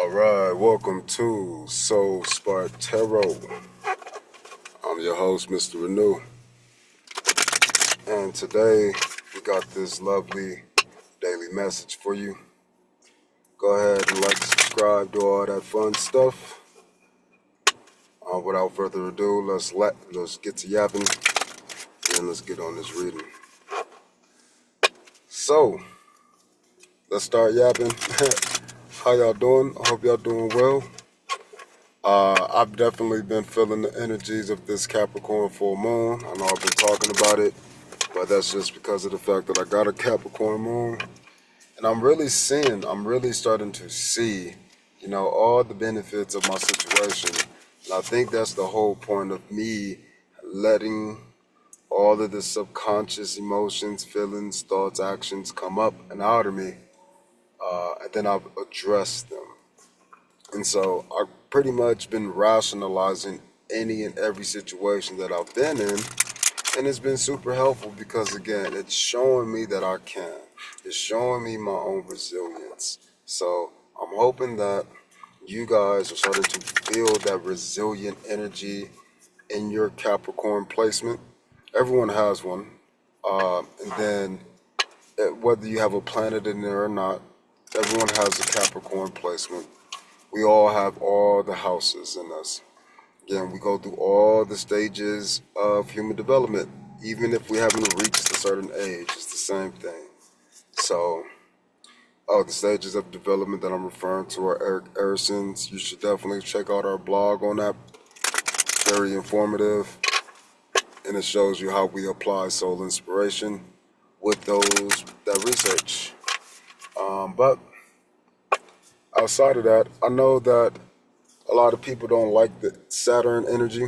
Alright, welcome to Soul Spark Tarot. I'm your host, Mr. Renew. And today we got this lovely daily message for you. Go ahead and like, subscribe, do all that fun stuff. Without further ado, let's get to yapping and let's get on this reading. So, let's start yapping. How y'all doing? I hope y'all doing well. I've definitely been feeling the energies of this Capricorn full moon. I know I've been talking about it, but that's just because of the fact that I got a Capricorn moon. And I'm really starting to see, all the benefits of my situation. And I think that's the whole point of me letting all of the subconscious emotions, feelings, thoughts, actions come up and out of me. And then I've addressed them. And so I've pretty much been rationalizing any and every situation that I've been in. And it's been super helpful because, again, it's showing me that I can. It's showing me my own resilience. So I'm hoping that you guys are starting to feel that resilient energy in your Capricorn placement. Everyone has one. And then whether you have a planet in there or not, everyone has a Capricorn placement. We all have all the houses in us. Again, we go through all the stages of human development. Even if we haven't reached a certain age, it's the same thing. So, the stages of development that I'm referring to are Eric Erison's. You should definitely check out our blog on that. Very informative. And it shows you how we apply soul inspiration with that research. But outside of that, I know that a lot of people don't like the Saturn energy.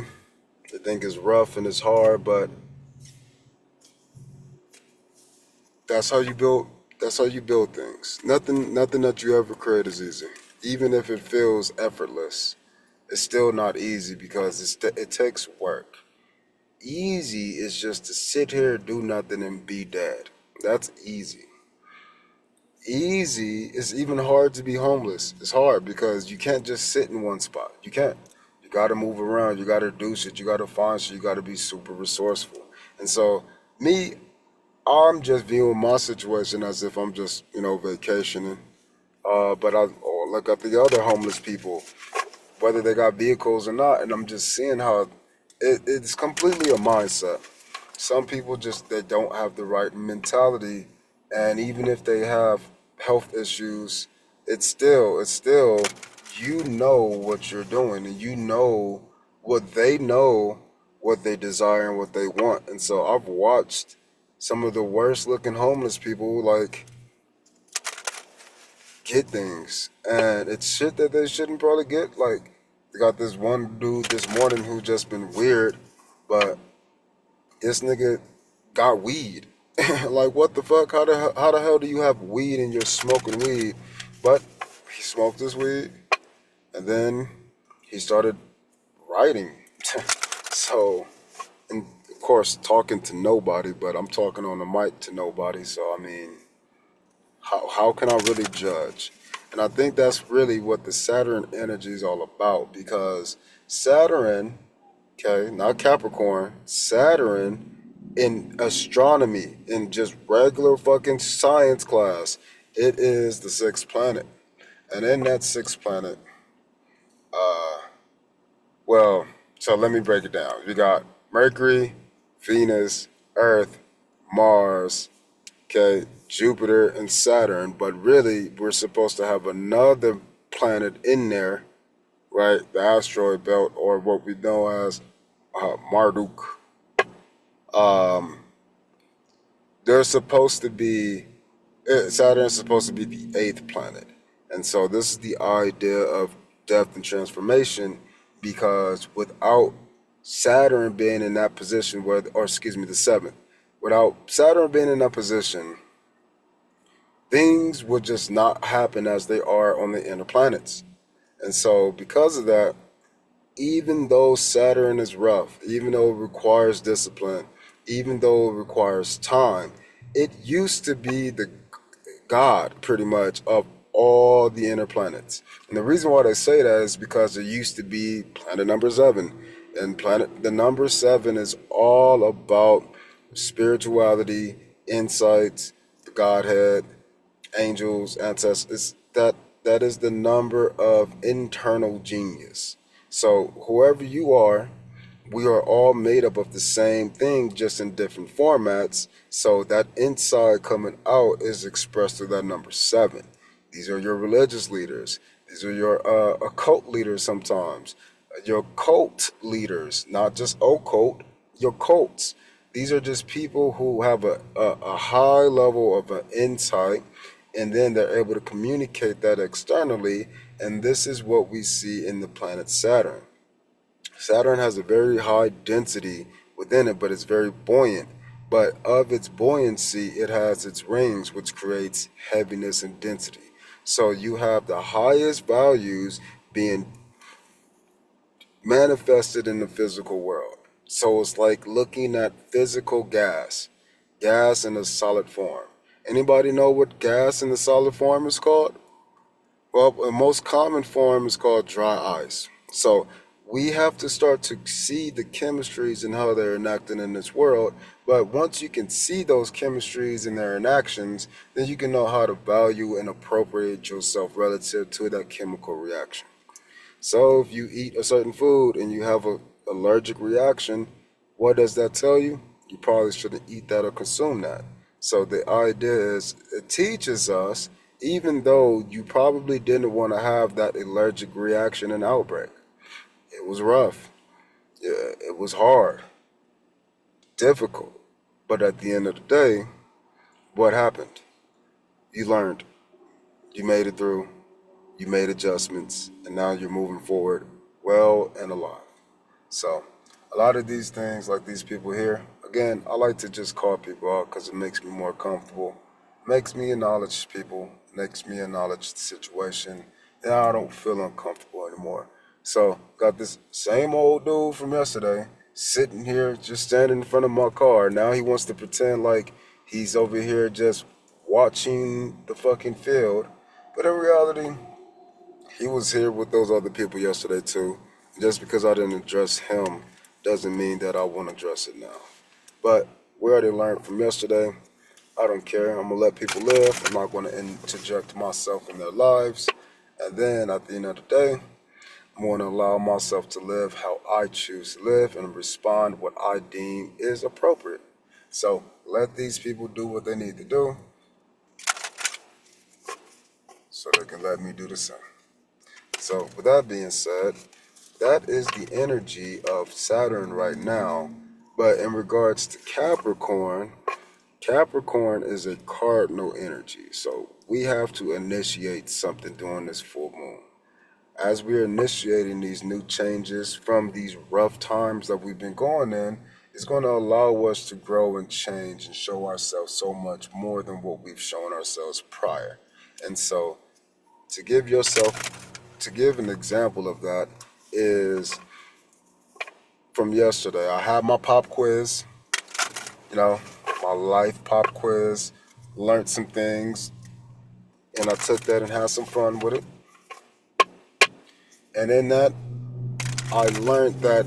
They think it's rough and it's hard, but that's how you build things. Nothing that you ever create is easy. Even if it feels effortless, it's still not easy because it takes work. Easy is just to sit here, do nothing, and be dead. That's easy. Easy is even hard to be homeless. It's hard because you can't just sit in one spot. You can't. You got to move around. You got to do shit. You got to find shit. You got to be super resourceful. And so I'm just viewing my situation as if I'm just, vacationing. But I look at the other homeless people, whether they got vehicles or not, and I'm just seeing how it's completely a mindset. Some people they don't have the right mentality, and even if they have health issues, it's still you know what you're doing, and you know, what they desire and what they want. And so I've watched some of the worst looking homeless people get things, and it's shit that they shouldn't probably get. Like, they got this one dude this morning who just been weird, but this nigga got weed. Like, what the fuck? How the hell do you have weed and you're smoking weed? But he smoked his weed, and then he started writing. So, and of course, talking to nobody, but I'm talking on the mic to nobody. So, I mean, how can I really judge? And I think that's really what the Saturn energy is all about, because Saturn, okay, not Capricorn, Saturn in astronomy, in just regular fucking science class, it is the sixth planet. And in that sixth planet, so let me break it down. You got Mercury, Venus, Earth, Mars, okay, Jupiter, and Saturn. But really, we're supposed to have another planet in there, right? The asteroid belt, or what we know as Marduk. They're supposed to be, Saturn is supposed to be the eighth planet. And so this is the idea of death and transformation, because without Saturn being in that position the seventh, without Saturn being in that position, things would just not happen as they are on the inner planets. And so because of that, even though Saturn is rough, even though it requires discipline, even though it requires time, it used to be the god, pretty much, of all the inner planets. And the reason why they say that is because there used to be planet number 7. And the number 7 is all about spirituality, insights, the Godhead, angels, ancestors. That is the number of internal genius. So whoever you are, we are all made up of the same thing, just in different formats. So that inside coming out is expressed through that number 7. These are your religious leaders. These are your occult leaders sometimes. Your cult leaders, not just occult, your cults. These are just people who have a high level of an insight, and then they're able to communicate that externally. And this is what we see in the planet Saturn. Saturn has a very high density within it, but it's very buoyant. But of its buoyancy, it has its rings, which creates heaviness and density. So you have the highest values being manifested in the physical world. So it's like looking at physical gas in a solid form. Anybody know what gas in the solid form is called? Well, the most common form is called dry ice. So we have to start to see the chemistries and how they're enacted in this world. But once you can see those chemistries and their enactions, then you can know how to value and appropriate yourself relative to that chemical reaction. So if you eat a certain food and you have an allergic reaction, what does that tell you? You probably shouldn't eat that or consume that. So the idea is it teaches us, even though you probably didn't want to have that allergic reaction and outbreak. It was rough. Yeah, it was hard, difficult. But at the end of the day, what happened? You learned. You made it through. You made adjustments. And now you're moving forward well and alive. So a lot of these things, like these people here, again, I like to just call people out because it makes me more comfortable, makes me acknowledge people, makes me acknowledge the situation. And I don't feel uncomfortable anymore. So got this same old dude from yesterday sitting here just standing in front of my car. Now he wants to pretend like he's over here just watching the fucking field. But in reality, he was here with those other people yesterday too. Just because I didn't address him doesn't mean that I won't address it now. But we already learned from yesterday. I don't care. I'm going to let people live. I'm not going to interject myself in their lives. And then at the end of the day, I'm going to allow myself to live how I choose to live and respond what I deem is appropriate. So let these people do what they need to do so they can let me do the same. So with that being said, that is the energy of Saturn right now. But in regards to Capricorn, Capricorn is a cardinal energy. So we have to initiate something during this full moon. As we're initiating these new changes from these rough times that we've been going in, it's going to allow us to grow and change and show ourselves so much more than what we've shown ourselves prior. And so to give an example of that is from yesterday. I had my pop quiz, my life pop quiz, learned some things, and I took that and had some fun with it. And in that, I learned that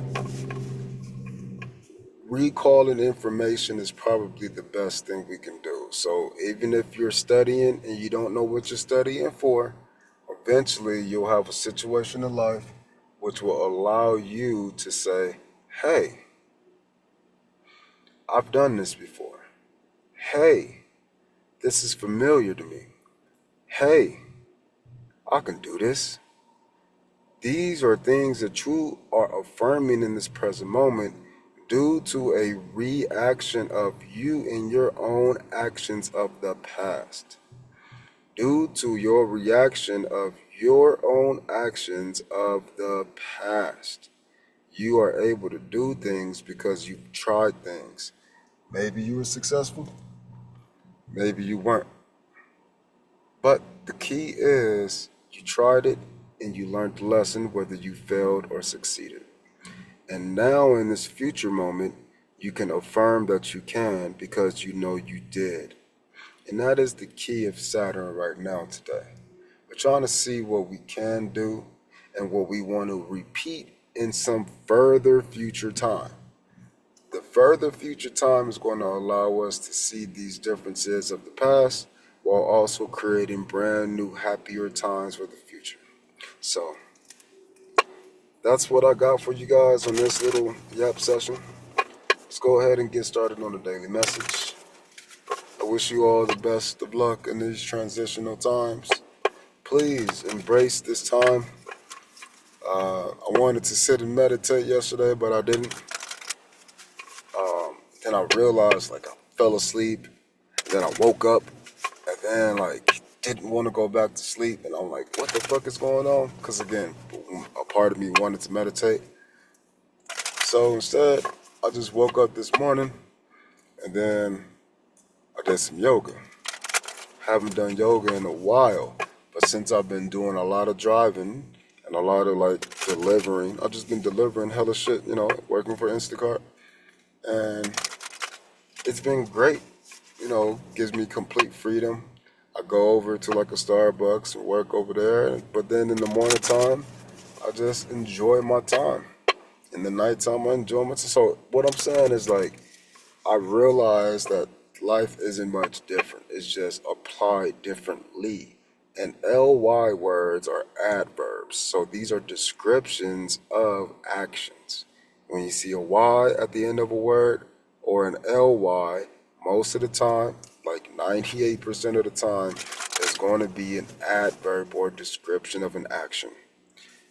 recalling information is probably the best thing we can do. So even if you're studying and you don't know what you're studying for, eventually you'll have a situation in life which will allow you to say, hey, I've done this before. Hey, this is familiar to me. Hey, I can do this. These are things that you are affirming in this present moment due to a reaction of you and your own actions of the past. Due to your reaction of your own actions of the past, you are able to do things because you've tried things. Maybe you were successful, maybe you weren't. But the key is you tried it and you learned the lesson whether you failed or succeeded. And now in this future moment, you can affirm that you can because you know you did. And that is the key of Saturn right now today. We're trying to see what we can do and what we want to repeat in some further future time. The further future time is going to allow us to see these differences of the past while also creating brand new, happier times for the future. So that's what I got for you guys on this little yap session. Let's go ahead and get started on the daily message. I wish you all the best of luck in these transitional times. Please embrace this time. I wanted to sit and meditate yesterday, but I didn't. Then I realized, like, I fell asleep. Then I woke up, and then, like, didn't want to go back to sleep. And I'm like, what the fuck is going on? Because, again, a part of me wanted to meditate. So instead, I just woke up this morning, and then I did some yoga. Haven't done yoga in a while, but since I've been doing a lot of driving and a lot of, like, delivering, I've just been delivering hella shit, working for Instacart. And it's been great, gives me complete freedom. I go over to like a Starbucks and work over there, but then in the morning time, I just enjoy my time. In the nighttime, I enjoy my time. So what I'm saying is, like, I realize that life isn't much different. It's just applied differently. And ly words are adverbs. So these are descriptions of actions. When you see a y at the end of a word or an ly, most of the time, like 98% of the time, is going to be an adverb or description of an action.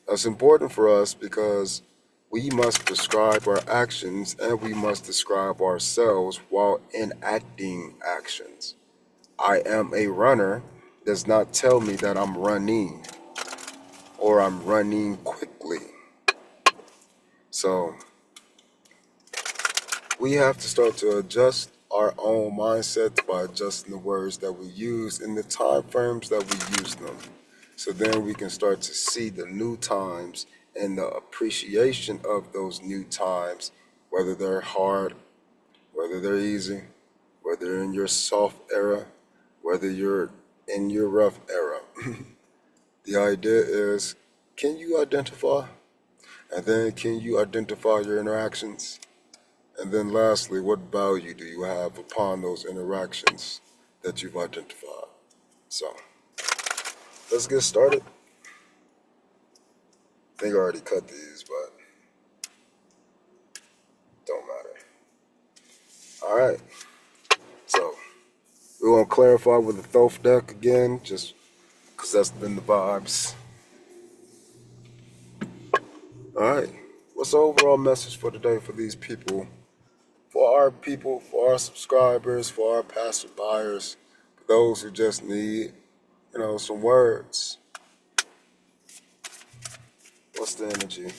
That's important for us because we must describe our actions and we must describe ourselves while enacting actions. I am a runner does not tell me that I'm running or I'm running quickly. So we have to start to adjust our own mindset by adjusting the words that we use in the time frames that we use them. So then we can start to see the new times and the appreciation of those new times, whether they're hard, whether they're easy, whether you're in your soft era, whether you're in your rough era. The idea is, can you identify? And then can you identify your interactions? And then lastly, what value do you have upon those interactions that you've identified? So let's get started. I think I already cut these, but don't matter. All right. So we're going to clarify with the Thoth deck again, just because that's been the vibes. All right. What's the overall message for today for these people? For our subscribers, for our passive buyers, for those who just need, some words. What's the energy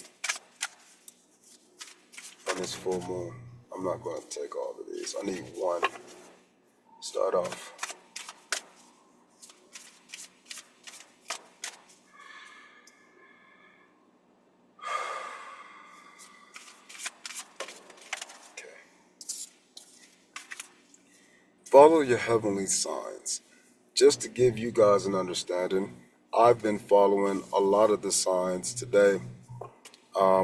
on this full moon? I'm not going to take all of these. I need one. Start off. Okay. Follow your heavenly signs. Just to give you guys an understanding, I've been following a lot of the signs today,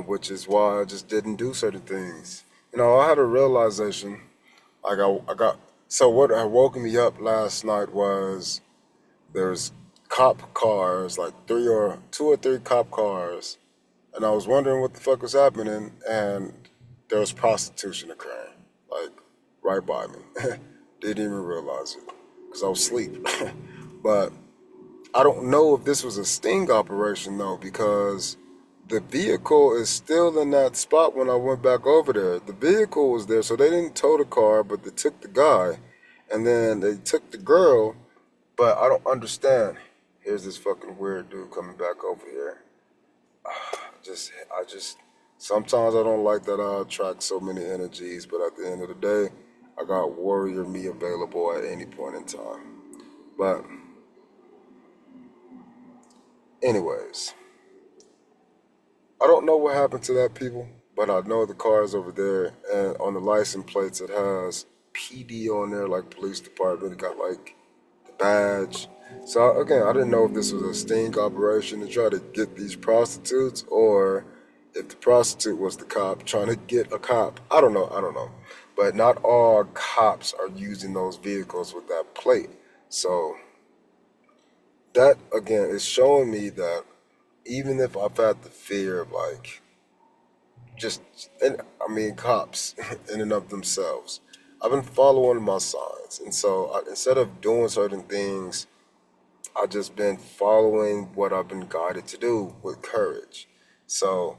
which is why I just didn't do certain things. I had a realization. So what had woken me up last night was there's cop cars, like two or three cop cars, and I was wondering what the fuck was happening, and there was prostitution occurring, like right by me. Didn't even realize it because I was asleep. But I don't know if this was a sting operation though, because the vehicle is still in that spot when I went back over there. The vehicle was there, so they didn't tow the car, but they took the guy, and then they took the girl, but I don't understand. Here's this fucking weird dude coming back over here. Sometimes I don't like that I attract so many energies, but at the end of the day, I got warrior me available at any point in time. But anyways, I don't know what happened to that people, but I know the car is over there, and on the license plates it has PD on there, like police department. It got like the badge, So again, I didn't know if this was a sting operation to try to get these prostitutes, or if the prostitute was the cop trying to get a cop. I don't know. I don't know. But not all cops are using those vehicles with that plate. So that again is showing me that even if I've had the fear of like just, and I mean cops in and of themselves, I've been following my signs, and so instead of doing certain things, I've just been following what I've been guided to do with courage. So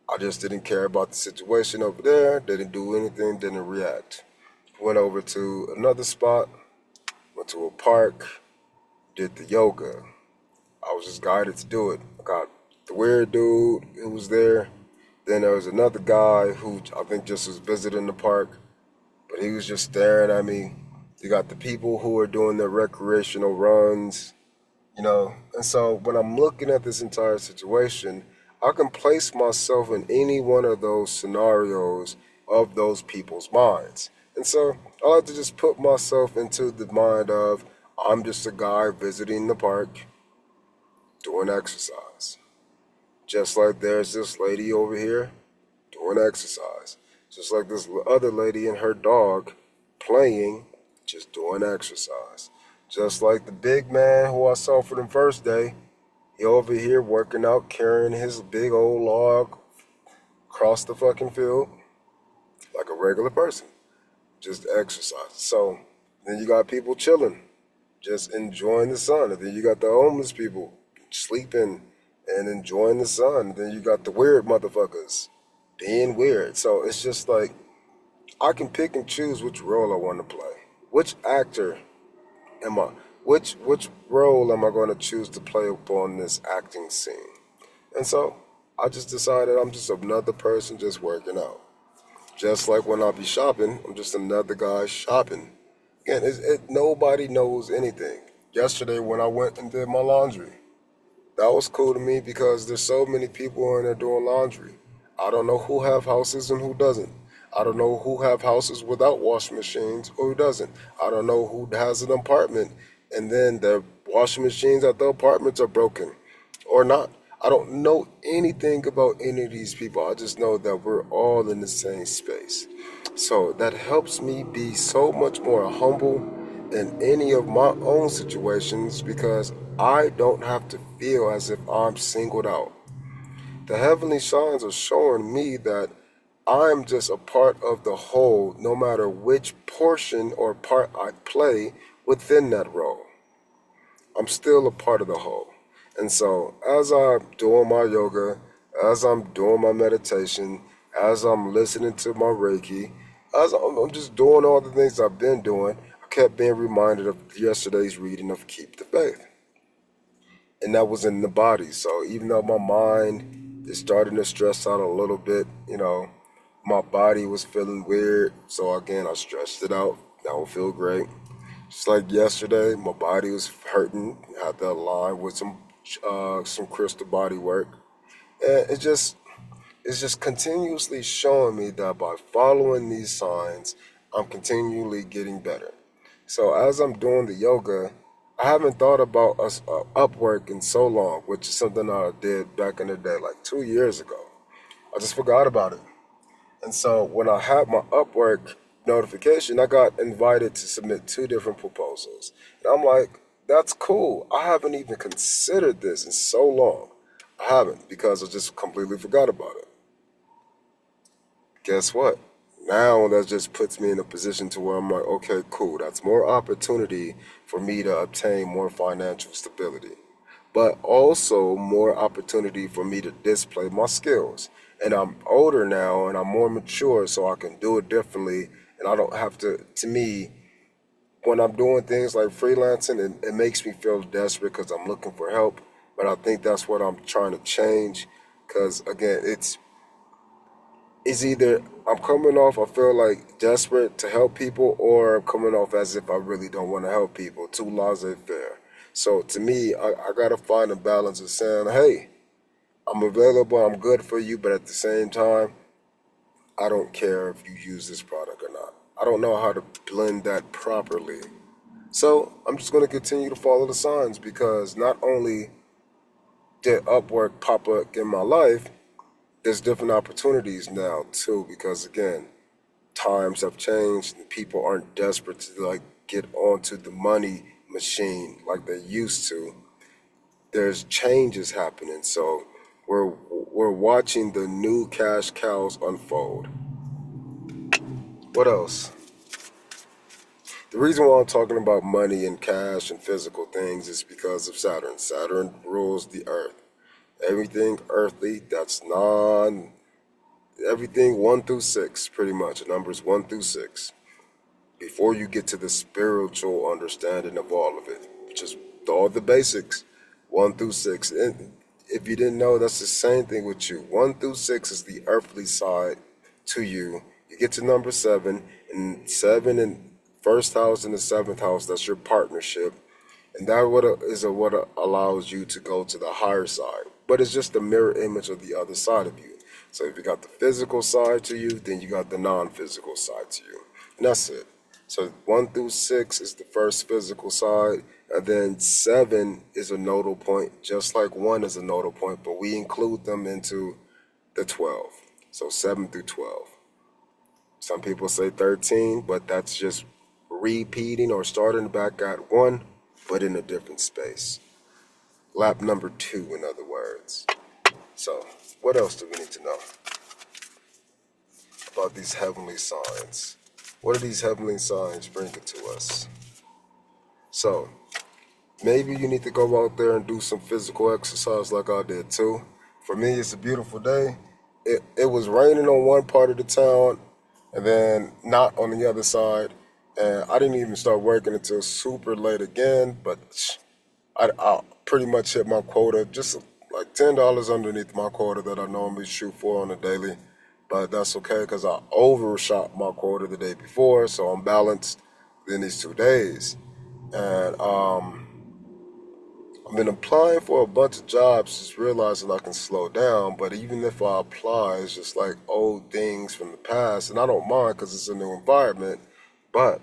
I just didn't care about the situation over there, didn't do anything, didn't react. Went over to another spot, went to a park, did the yoga. I was just guided to do it. I got the weird dude who was there. Then there was another guy who I think just was visiting the park, but he was just staring at me. You got the people who are doing their recreational runs, And so when I'm looking at this entire situation, I can place myself in any one of those scenarios of those people's minds. And so I like to just put myself into the mind of I'm just a guy visiting the park doing exercise. Just like there's this lady over here doing exercise. Just like this other lady and her dog playing, just doing exercise. Just like the big man who I saw for the first day, he over here working out, carrying his big old log across the fucking field like a regular person, just exercise. So then you got people chilling, just enjoying the sun. And then you got the homeless people sleeping and enjoying the sun. And then you got the weird motherfuckers being weird. So it's just like I can pick and choose which role I want to play. Which actor am I? Which role am I going to choose to play upon this acting scene? And so I just decided I'm just another person just working out. Just like when I be shopping, I'm just another guy shopping. Again, nobody knows anything. Yesterday when I went and did my laundry, that was cool to me because there's so many people in there doing laundry. I don't know who have houses and who doesn't. I don't know who have houses without washing machines or who doesn't. I don't know who has an apartment and then the washing machines at the apartments are broken or not. I don't know anything about any of these people. I just know that we're all in the same space. So that helps me be so much more humble in any of my own situations because I don't have to feel as if I'm singled out. The heavenly signs are showing me that I'm just a part of the whole, no matter which portion or part I play within that role. I'm still a part of the whole. And so, as I'm doing my yoga, as I'm doing my meditation, as I'm listening to my Reiki, as I'm just doing all the things I've been doing, I kept being reminded of yesterday's reading of Keep the Faith. And that was in the body. So, even though my mind is starting to stress out a little bit, my body was feeling weird. So, again, I stretched it out. Now I feel great. Just like yesterday, my body was hurting. I had to align with some crystal body work, and it's just continuously showing me that by following these signs, I'm continually getting better. So as I'm doing the yoga, I haven't thought about up work in so long, which is something I did back in the day, like 2 years ago. I just forgot about it. And so when I had my Upwork notification, I got invited to submit two different proposals. And I'm like, that's cool. I haven't even considered this in so long. I haven't because I just completely forgot about it. Guess what? Now that just puts me in a position to where I'm like, okay, cool. That's more opportunity for me to obtain more financial stability, but also more opportunity for me to display my skills. And I'm older now and I'm more mature, so I can do it differently. And I don't have to me, when I'm doing things like freelancing, it makes me feel desperate because I'm looking for help. But I think that's what I'm trying to change because, again, it's either I'm coming off, I feel like desperate to help people, or I'm coming off as if I really don't want to help people. Too laissez-faire. So to me, I gotta find a balance of saying, hey, I'm available, I'm good for you, but at the same time, I don't care if you use this product or not. I don't know how to blend that properly. So I'm just going to continue to follow the signs, because not only did Upwork pop up in my life, there's different opportunities now too, because again, times have changed and people aren't desperate to like get onto the money machine like they used to. There's changes happening, so we're watching the new cash cows unfold. What else? The reason why I'm talking about money and cash and physical things is because of Saturn. Saturn rules the earth. Everything earthly, that's everything 1 through 6, pretty much. Numbers 1 through 6. Before you get to the spiritual understanding of all of it, just all the basics, 1 through 6. And if you didn't know, that's the same thing with you. 1 through 6 is the earthly side to you. You get to number 7, and 7 in first house and the 7th house, that's your partnership. And that what allows you to go to the higher side. But it's just a mirror image of the other side of you. So if you got the physical side to you, then you got the non-physical side to you. And that's it. So 1 through 6 is the first physical side. And then 7 is a nodal point, just like 1 is a nodal point. But we include them into the 12. So 7 through 12. Some people say 13, but that's just repeating or starting back at 1, but in a different space. Lap number 2, in other words. So, what else do we need to know about these heavenly signs? What are these heavenly signs bringing to us? So, maybe you need to go out there and do some physical exercise like I did too. For me, it's a beautiful day. It was raining on one part of the town and then not on the other side. And I didn't even start working until super late again, but I pretty much hit my quota, just like $10 underneath my quota that I normally shoot for on a daily. But that's okay because I overshot my quota the day before, so I'm balanced in these 2 days. And I've been applying for a bunch of jobs, just realizing I can slow down. But even if I apply, it's just like old things from the past, and I don't mind because it's a new environment. But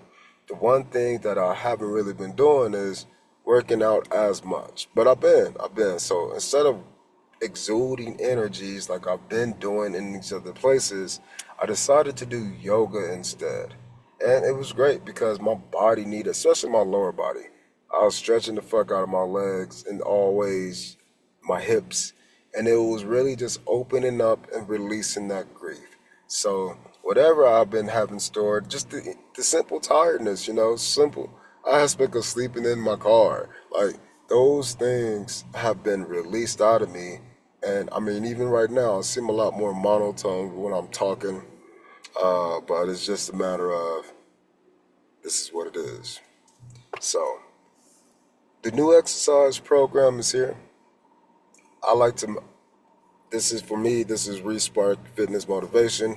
the one thing that I haven't really been doing is working out as much. But I've been. So instead of exuding energies like I've been doing in these other places, I decided to do yoga instead. And it was great because my body needed, especially my lower body. I was stretching the fuck out of my legs and always my hips. And it was really just opening up and releasing that grief. So whatever I've been having stored, just the simple tiredness, simple aspect of sleeping in my car. Like those things have been released out of me. And I mean, even right now, I seem a lot more monotone when I'm talking. But it's just a matter of this is what it is. So the new exercise program is here. I like to, this is for me, this is Respark Fitness Motivation.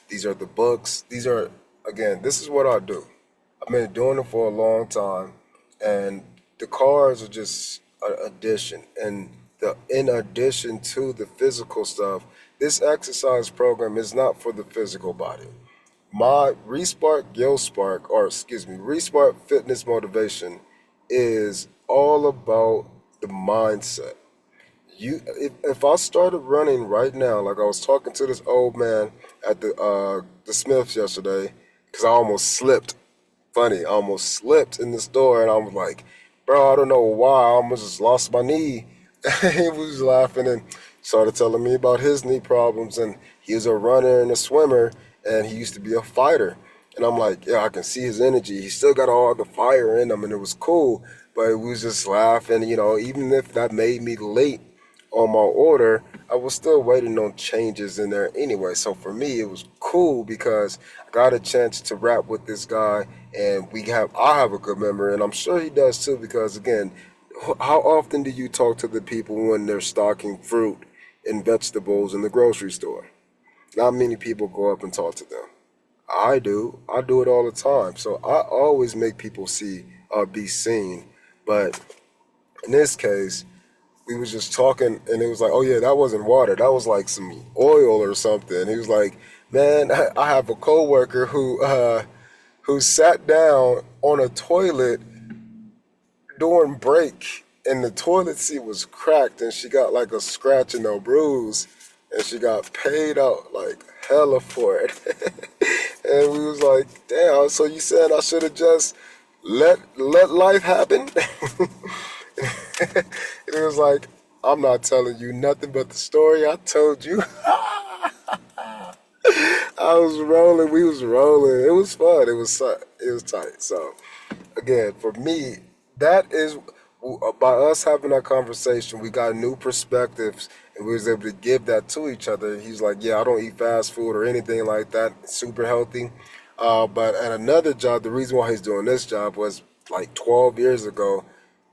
These are the books. This is what I do. I've been doing it for a long time, and the cars are just an addition. And in addition to the physical stuff, this exercise program is not for the physical body. My Respark Fitness Motivation is all about the mindset. If I started running right now, like I was talking to this old man at the Smiths yesterday, because I almost slipped. Funny, I almost slipped in the store, and I was like, bro, I don't know why, I almost just lost my knee. He was laughing and started telling me about his knee problems, and he was a runner and a swimmer, and he used to be a fighter. And I'm like, yeah, I can see his energy. He still got all the fire in him, and it was cool. But we was just laughing, even if that made me late on my order, I was still waiting on changes in there anyway. So for me, it was cool because I got a chance to rap with this guy, and I have a good memory, and I'm sure he does too. Because again, how often do you talk to the people when they're stocking fruit and vegetables in the grocery store? Not many people go up and talk to them. I do. I do it all the time. So I always make people be seen. But in this case, we was just talking, and it was like, oh yeah, that wasn't water. That was like some oil or something. He was like, man, I have a coworker who sat down on a toilet during break, and the toilet seat was cracked, and she got like a scratch and a bruise, and she got paid out like hella for it. And we was like, damn, so you said I should have just let life happen? And it was like, I'm not telling you nothing but the story I told you. I was rolling, we was rolling. It was fun. It was tight. So again, for me, that is by us having that conversation, we got new perspectives, and we was able to give that to each other. He's like, yeah, I don't eat fast food or anything like that. It's super healthy. But at another job, the reason why he's doing this job was like 12 years ago,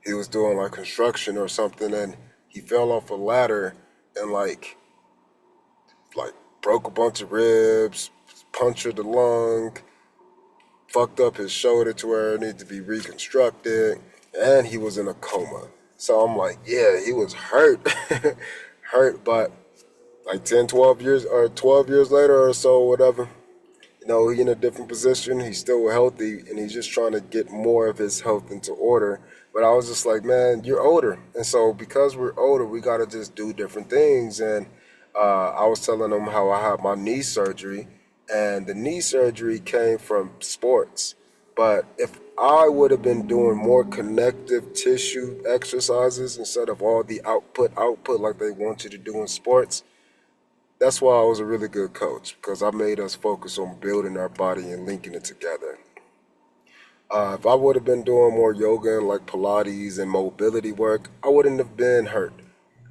he was doing like construction or something, and he fell off a ladder and like broke a bunch of ribs, punctured the lung, fucked up his shoulder to where it needed to be reconstructed, and he was in a coma. So I'm like, yeah, he was hurt, hurt, but like 10, 12 years or 12 years later or so, whatever, he in a different position. He's still healthy, and he's just trying to get more of his health into order. But I was just like, man, you're older, and so because we're older, we gotta just do different things. And I was telling him how I had my knee surgery, and the knee surgery came from sports. But if I would have been doing more connective tissue exercises instead of all the output like they want you to do in sports, that's why I was a really good coach, because I made us focus on building our body and linking it together. If I would have been doing more yoga and like Pilates and mobility work, I wouldn't have been hurt.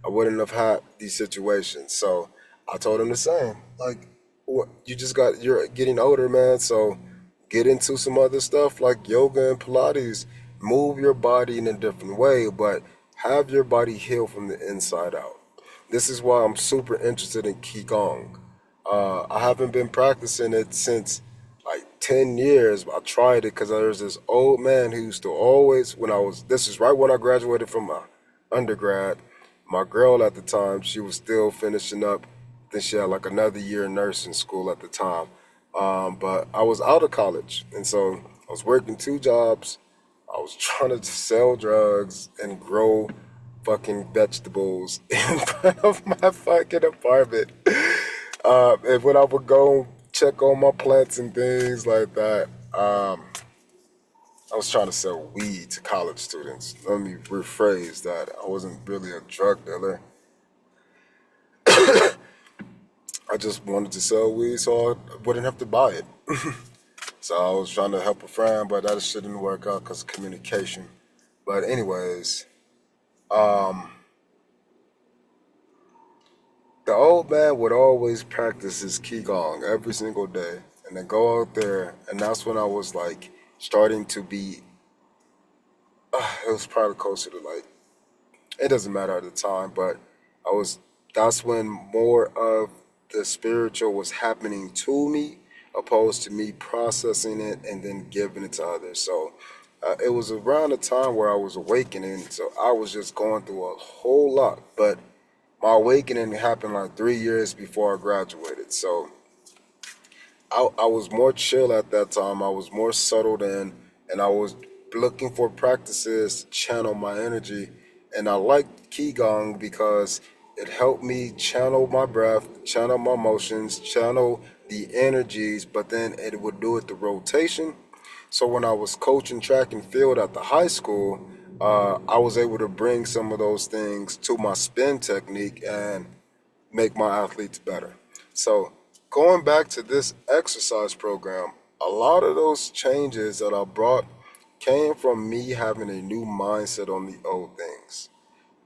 I wouldn't have had these situations. So I told him the same. Like, you're getting older, man. So get into some other stuff like yoga and Pilates. Move your body in a different way, but have your body heal from the inside out. This is why I'm super interested in Qigong. I haven't been practicing it since like 10 years. I tried it because there was this old man who used to always, this is right when I graduated from my undergrad. My girl at the time, she was still finishing up. Then she had like another year in nursing school at the time. But I was out of college. And so I was working two jobs. I was trying to sell drugs and grow fucking vegetables in front of my fucking apartment. And when I would go check on my plants and things like that, I was trying to sell weed to college students. Let me rephrase that. I wasn't really a drug dealer. I just wanted to sell weed so I wouldn't have to buy it. So I was trying to help a friend, but that shit didn't work out because of communication. But anyways, um, the old man would always practice his Qigong every single day and then go out there. And that's when I was like starting to be, it was probably closer to like, it doesn't matter at the time, but I was, that's when more of the spiritual was happening to me opposed to me processing it and then giving it to others. So it was around the time where I was awakening. So I was just going through a whole lot, but my awakening happened like 3 years before I graduated. So I was more chill at that time. I was more settled in, and I was looking for practices to channel my energy. And I liked Qigong because it helped me channel my breath, channel my emotions, channel the energies, but then it would do it the rotation. So when I was coaching track and field at the high school, I was able to bring some of those things to my spin technique and make my athletes better. So going back to this exercise program, a lot of those changes that I brought came from me having a new mindset on the old things.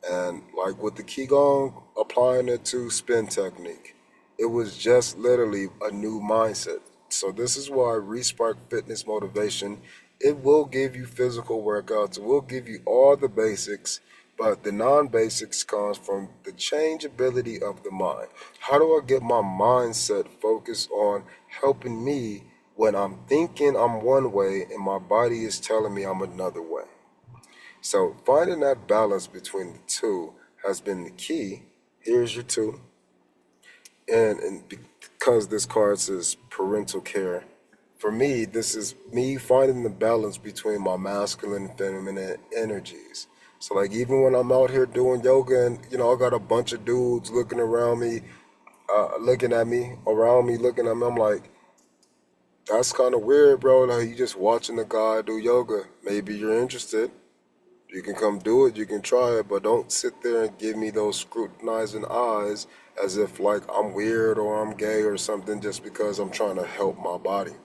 And like with the Qigong, applying it to spin technique, it was just literally a new mindset. So this is why Respark Fitness Motivation, it will give you physical workouts, it will give you all the basics, but the non-basics comes from the changeability of the mind. How do I get my mindset focused on helping me when I'm thinking I'm one way and my body is telling me I'm another way? So finding that balance between the two has been the key. Here's your two. And because this card says parental care for me, this is me finding the balance between my masculine and feminine energies. So like even when I'm out here doing yoga and I got a bunch of dudes looking around me, looking at me, around me, looking at me, I'm like, that's kind of weird, bro. Like you just watching a guy do yoga. Maybe you're interested. You can come do it, you can try it, but don't sit there and give me those scrutinizing eyes as if like I'm weird or I'm gay or something just because I'm trying to help my body.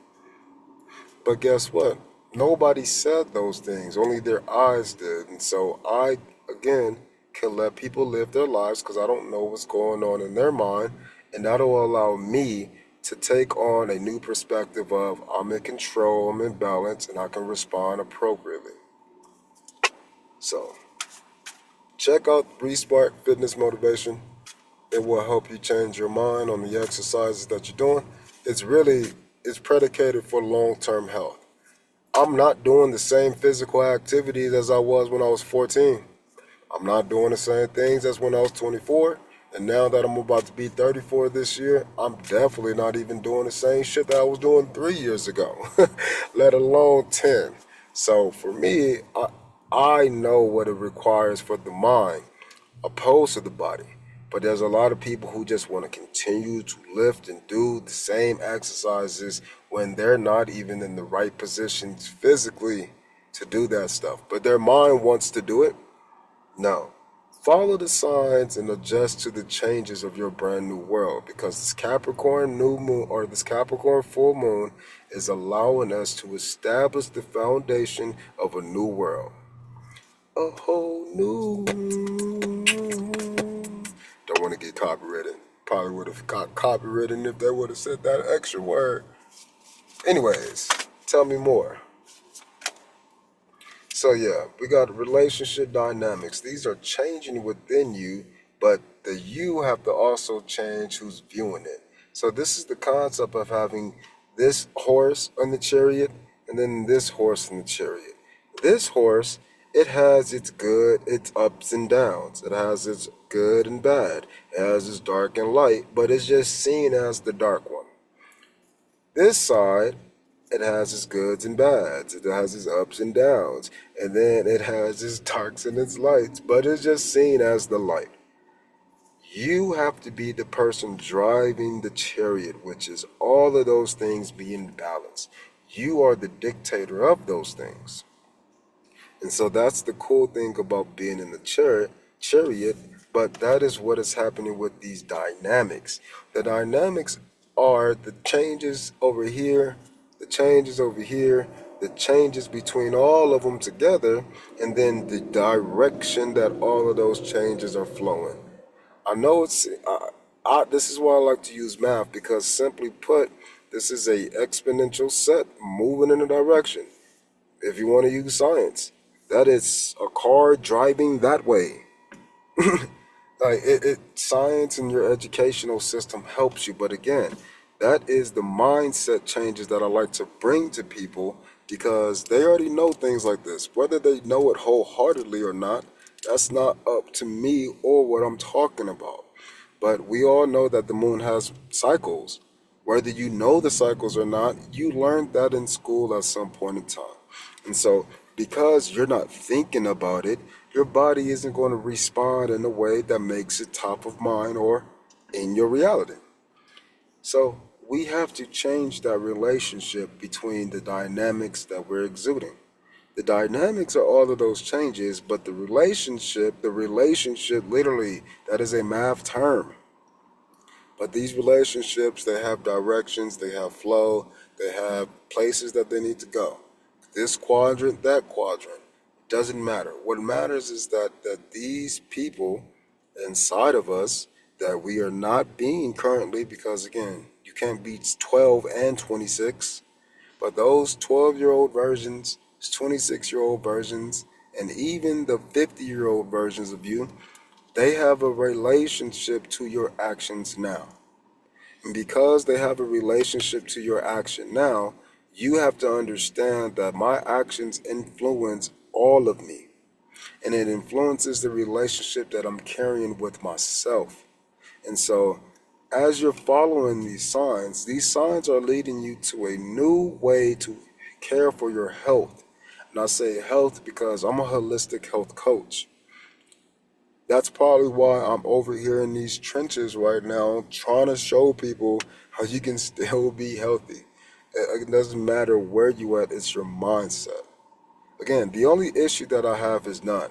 But guess what? Nobody said those things, only their eyes did. And so I, again, can let people live their lives because I don't know what's going on in their mind. And that'll allow me to take on a new perspective of I'm in control, I'm in balance, and I can respond appropriately. So check out Respark Fitness Motivation. It will help you change your mind on the exercises that you're doing. It's predicated for long-term health. I'm not doing the same physical activities as I was when I was 14. I'm not doing the same things as when I was 24. And now that I'm about to be 34 this year, I'm definitely not even doing the same shit that I was doing 3 years ago, let alone 10. So for me, I know what it requires for the mind opposed to the body. But there's a lot of people who just want to continue to lift and do the same exercises when they're not even in the right positions physically to do that stuff. But their mind wants to do it. No. Follow the signs and adjust to the changes of your brand new world because this Capricorn new moon or this Capricorn full moon is allowing us to establish the foundation of a new world. A whole new. Don't want to get copyrighted. Probably would have got copyrighted if they would have said that extra word. Anyways, tell me more. So yeah, we got relationship dynamics. These are changing within you, but the you have to also change who's viewing it. So this is the concept of having this horse on the chariot and then this horse in the chariot. This horse, it has its ups and downs. It has its good and bad. It has its dark and light, but it's just seen as the dark one. This side, it has its goods and bads. It has its ups and downs. And then it has its darks and its lights, but it's just seen as the light. You have to be the person driving the chariot, which is all of those things being balanced. You are the dictator of those things. And so that's the cool thing about being in the chariot, but that is what is happening with these dynamics. The dynamics are the changes over here, the changes over here, the changes between all of them together, and then the direction that all of those changes are flowing. I know this is why I like to use math because simply put, this is a exponential set moving in a direction. If you want to use science, that is a car driving that way. Like science and your educational system helps you, but again, that is the mindset changes that I like to bring to people because they already know things like this. Whether they know it wholeheartedly or not, that's not up to me or what I'm talking about. But we all know that the moon has cycles. Whether you know the cycles or not, you learned that in school at some point in time. And so, because you're not thinking about it, your body isn't going to respond in a way that makes it top of mind or in your reality. So, we have to change that relationship between the dynamics that we're exuding. The dynamics are all of those changes, but the relationship literally, that is a math term. But these relationships, they have directions, they have flow, they have places that they need to go. This quadrant, that quadrant. Doesn't matter. What matters is that these people inside of us that we are not being currently, because again, you can't be 12 and 26, but those 12-year-old versions, 26-year-old versions, and even the 50-year-old versions of you, they have a relationship to your actions now. And because they have a relationship to your action now, you have to understand that my actions influence all of me. And it influences the relationship that I'm carrying with myself. And so, as you're following these signs are leading you to a new way to care for your health. And I say health because I'm a holistic health coach. That's probably why I'm over here in these trenches right now, trying to show people how you can still be healthy. It doesn't matter where you at, it's your mindset. Again, the only issue that I have is none.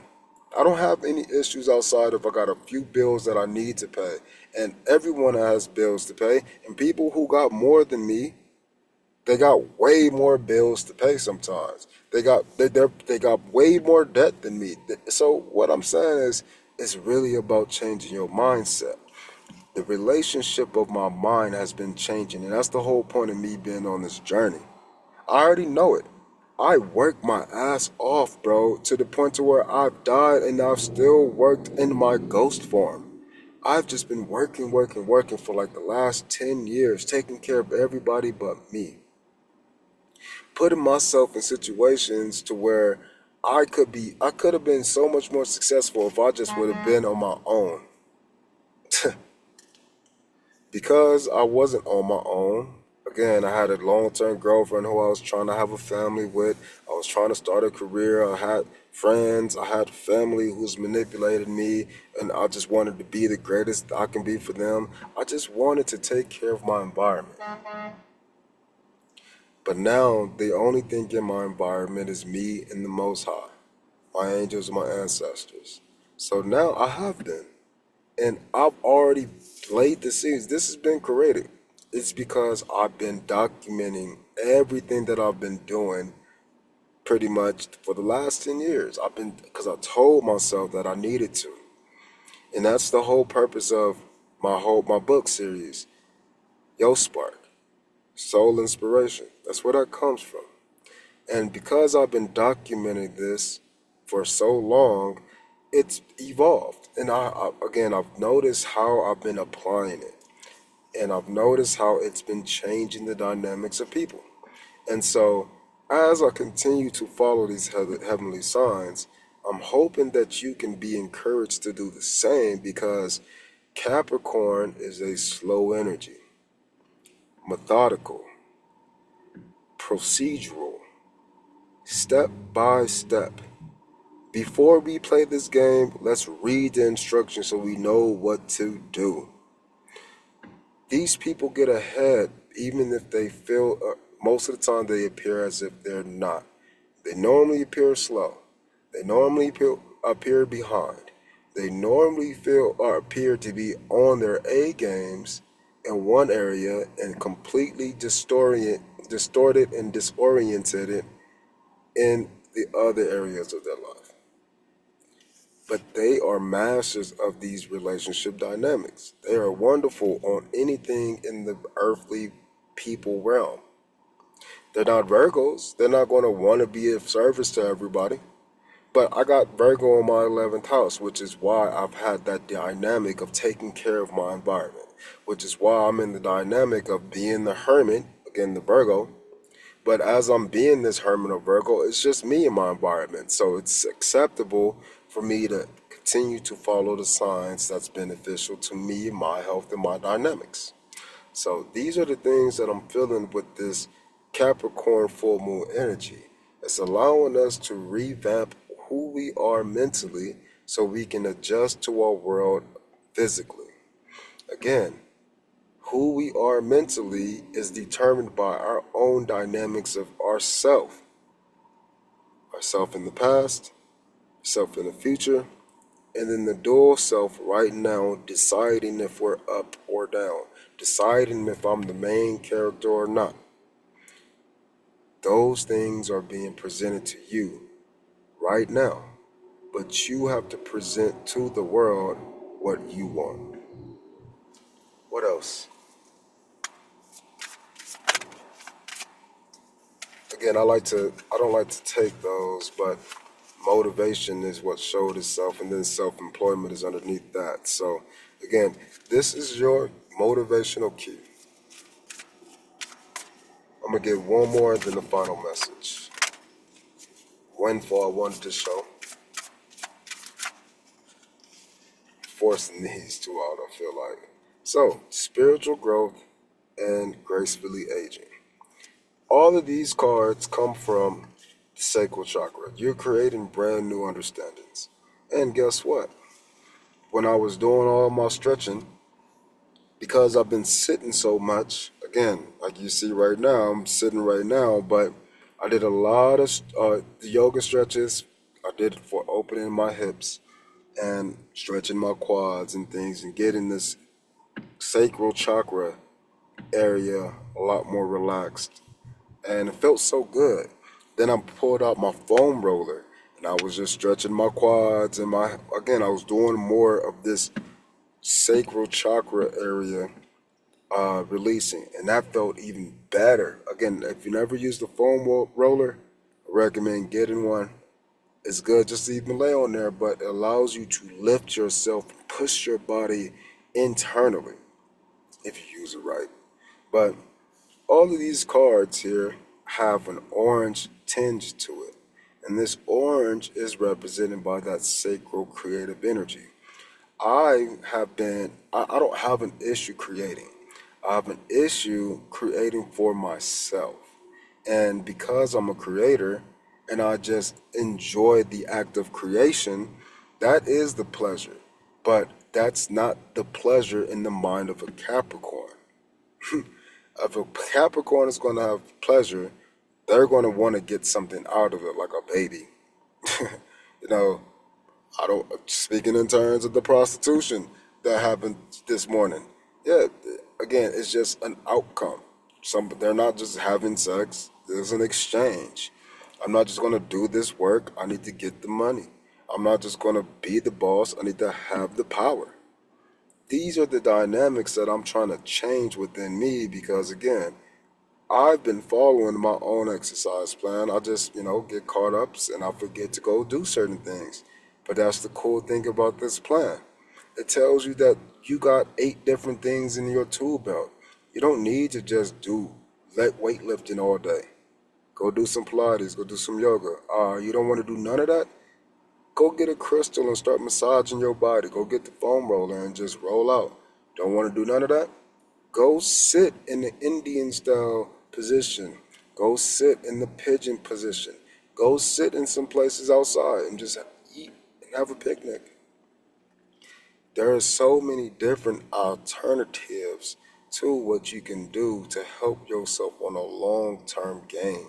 I don't have any issues outside of I got a few bills that I need to pay. And everyone has bills to pay. And people who got more than me, they got way more bills to pay sometimes. They got way more debt than me. So what I'm saying is it's really about changing your mindset. The relationship of my mind has been changing, and that's the whole point of me being on this journey. I already know it. I worked my ass off, bro, to the point to where I've died and I've still worked in my ghost form. I've just been working for like the last 10 years, taking care of everybody but me. Putting myself in situations to where I could have been so much more successful if I just would have been on my own. Because I wasn't on my own, again, I had a long-term girlfriend who I was trying to have a family with. I was trying to start a career. I had friends. I had family who's manipulated me, and I just wanted to be the greatest I can be for them. I just wanted to take care of my environment. But now, the only thing in my environment is me and the Most High, my angels, my ancestors. So now I have them. And I've already laid the seeds. This has been created. It's because I've been documenting everything that I've been doing pretty much for the last 10 years. Because I told myself that I needed to. And that's the whole purpose of my book series, Spark Sol Enspiration. That's where that comes from. And because I've been documenting this for so long, it's evolved. And again, I've noticed how I've been applying it. And I've noticed how it's been changing the dynamics of people. And so, as I continue to follow these heavenly signs, I'm hoping that you can be encouraged to do the same because Capricorn is a slow energy, methodical, procedural, step by step. Before we play this game, let's read the instructions so we know what to do. These people get ahead even if they feel, most of the time they appear as if they're not. They normally appear slow. They normally appear behind. They normally feel or appear to be on their A games in one area and completely distorted and disoriented in the other areas of their life. But they are masters of these relationship dynamics. They are wonderful on anything in the earthly people realm. They're not Virgos. They're not going to want to be of service to everybody. But I got Virgo in my 11th house, which is why I've had that dynamic of taking care of my environment, which is why I'm in the dynamic of being the hermit, again, the Virgo. But as I'm being this hermit of Virgo, it's just me in my environment. So it's acceptable for me to continue to follow the signs that's beneficial to me, my health, and my dynamics. So these are the things that I'm feeling with this Capricorn full moon energy. It's allowing us to revamp who we are mentally so we can adjust to our world physically. Again, who we are mentally is determined by our own dynamics of ourself in the past, self in the future, and then the dual self right now deciding if we're up or down, deciding if I'm the main character or not. Those things are being presented to you right now, but you have to present to the world what you want. What else? Again, I don't like to take those, but motivation is what showed itself, and then self-employment is underneath that. So again, this is your motivational key. I'm gonna give one more than the final message. Windfall I wanted to show. Forcing these two out, I feel like. So, spiritual growth and gracefully aging. All of these cards come from the sacral chakra. You're creating brand new understandings. And guess what? When I was doing all my stretching, because I've been sitting so much, again, like you see right now, I'm sitting right now, but I did a lot of the yoga stretches. I did it for opening my hips and stretching my quads and things and getting this sacral chakra area a lot more relaxed. And it felt so good. Then I pulled out my foam roller and I was just stretching my quads and I was doing more of this sacral chakra area releasing, and that felt even better. Again, if you never used the foam roller, I recommend getting one. It's good just to even lay on there, but it allows you to lift yourself, push your body internally if you use it right. But all of these cards here have an orange tinge to it, and this orange is represented by that sacral creative energy. I don't have an issue creating. I have an issue creating for myself. And because I'm a creator and I just enjoy the act of creation, that is the pleasure. But that's not the pleasure in the mind of a Capricorn. If a Capricorn is going to have pleasure, they're going to want to get something out of it, like a baby. you know, I don't, speaking in terms of the prostitution that happened this morning. Yeah, again, it's just an outcome. They're not just having sex. There's an exchange. I'm not just gonna do this work. I need to get the money. I'm not just gonna be the boss. I need to have the power. These are the dynamics that I'm trying to change within me because again, I've been following my own exercise plan. I just, get caught up and I forget to go do certain things. But that's the cool thing about this plan. It tells you that you got 8 different things in your tool belt. You don't need to just do weightlifting all day. Go do some Pilates, go do some yoga. You don't want to do none of that? Go get a crystal and start massaging your body. Go get the foam roller and just roll out. Don't want to do none of that? Go sit in the Indian style position. Go sit in the pigeon position. Go sit in some places outside and just eat and have a picnic. There are so many different alternatives to what you can do to help yourself on a long-term gain.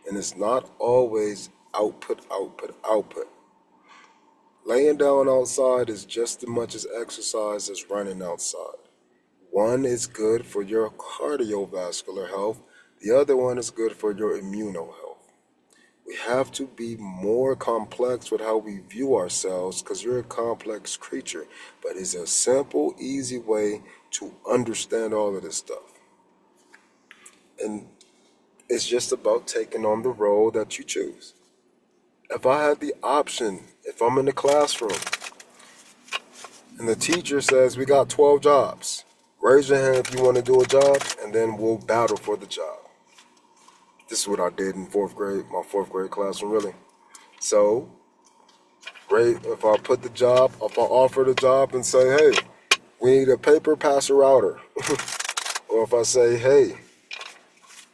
And it's not always output, output, output. Laying down outside is just as much as exercise as running outside. One is good for your cardiovascular health. The other one is good for your immuno health. We have to be more complex with how we view ourselves because you're a complex creature. But it's a simple, easy way to understand all of this stuff. And it's just about taking on the role that you choose. If I had the option, if I'm in the classroom and the teacher says we got 12 jobs, raise your hand if you want to do a job, and then we'll battle for the job. This is what I did in 4th grade, my 4th grade classroom, really. So, if I offer the job and say, hey, we need a paper passer router. Or if I say, hey,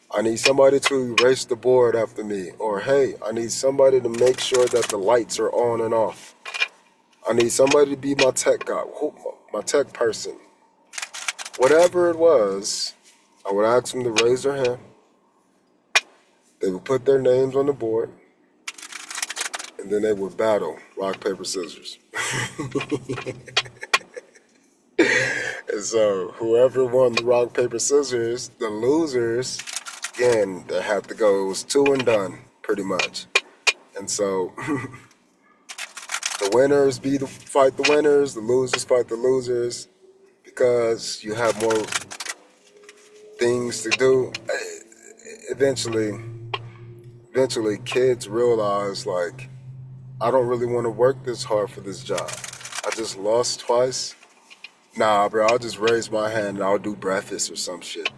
I need somebody to erase the board after me. Or, hey, I need somebody to make sure that the lights are on and off. I need somebody to be my tech guy, my tech person. Whatever it was, I would ask them to raise their hand. They would put their names on the board, and then they would battle rock, paper, scissors. And so whoever won the rock, paper, scissors, the losers, again, they had to go. It was 2 and done, pretty much. And so the winners fight the winners, the losers fight the losers, because you have more things to do. Eventually kids realize, like, I don't really want to work this hard for this job. I just lost twice. Nah, bro, I'll just raise my hand and I'll do breakfast or some shit.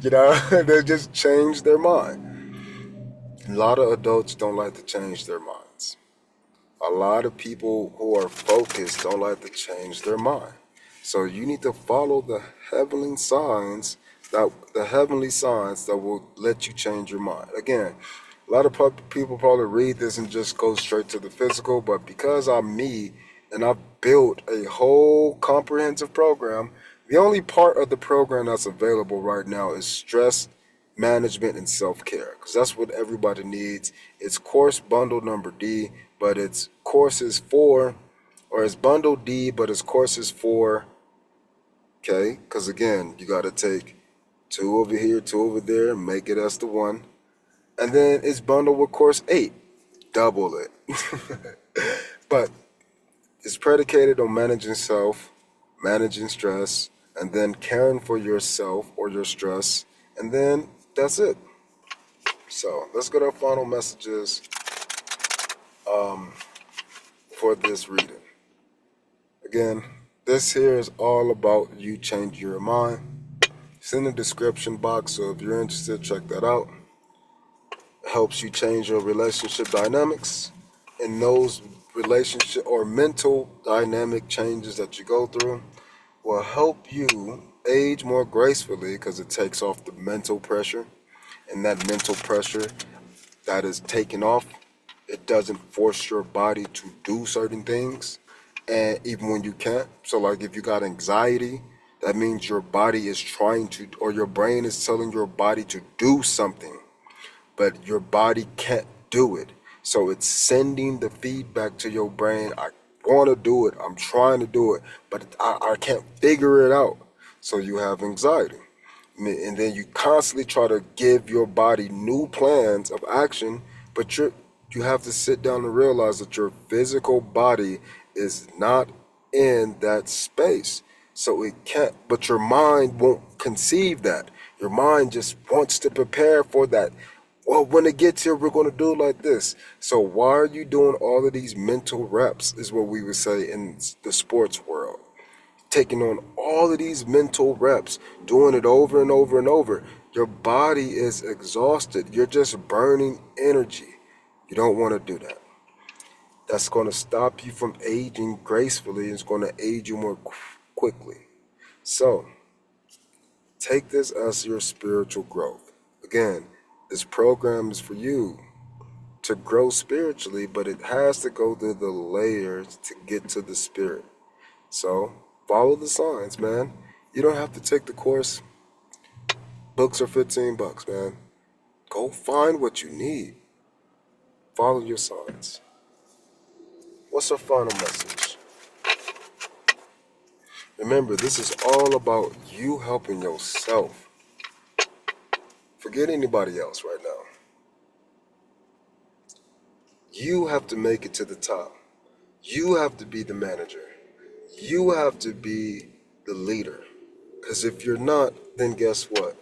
They just change their mind. A lot of adults don't like to change their minds. A lot of people who are focused don't like to change their mind. So you need to follow the heavenly signs that will let you change your mind. Again, a lot of people probably read this and just go straight to the physical, but because I'm me and I've built a whole comprehensive program, the only part of the program that's available right now is stress management and self-care, because that's what everybody needs. It's course bundle number D, but it's courses for, or it's bundle D, but it's courses for, okay? Because again, you got to take 2 over here, 2 over there, make it as the 1. And then it's bundled with course 8, double it. But it's predicated on managing self, managing stress, and then caring for yourself or your stress, and then that's it. So let's get our final messages for this reading. Again, this here is all about you changing your mind. It's in the description box, so if you're interested, check that out. It helps you change your relationship dynamics, and those relationship or mental dynamic changes that you go through will help you age more gracefully, because it takes off the mental pressure, and that mental pressure that is taken off, it doesn't force your body to do certain things, and even when you can't. So like if you got anxiety, that means your body is trying to, or your brain is telling your body to do something, but your body can't do it. So it's sending the feedback to your brain, I want to do it, I'm trying to do it, but I can't figure it out. So you have anxiety. And then you constantly try to give your body new plans of action, but you have to sit down and realize that your physical body is not in that space. So it can't, but your mind won't conceive that. Your mind just wants to prepare for that. Well, when it gets here, we're going to do it like this. So why are you doing all of these mental reps, is what we would say in the sports world. Taking on all of these mental reps, doing it over and over and over. Your body is exhausted. You're just burning energy. You don't want to do that. That's going to stop you from aging gracefully. It's going to age you more quickly. So, take this as your spiritual growth. Again, this program is for you to grow spiritually, but it has to go through the layers to get to the spirit. So, follow the signs, man. You don't have to take the course. Books are $15, man. Go find what you need. Follow your signs. What's our final message? Remember, this is all about you helping yourself. Forget anybody else right now. You have to make it to the top. You have to be the manager. You have to be the leader. Because if you're not, then guess what?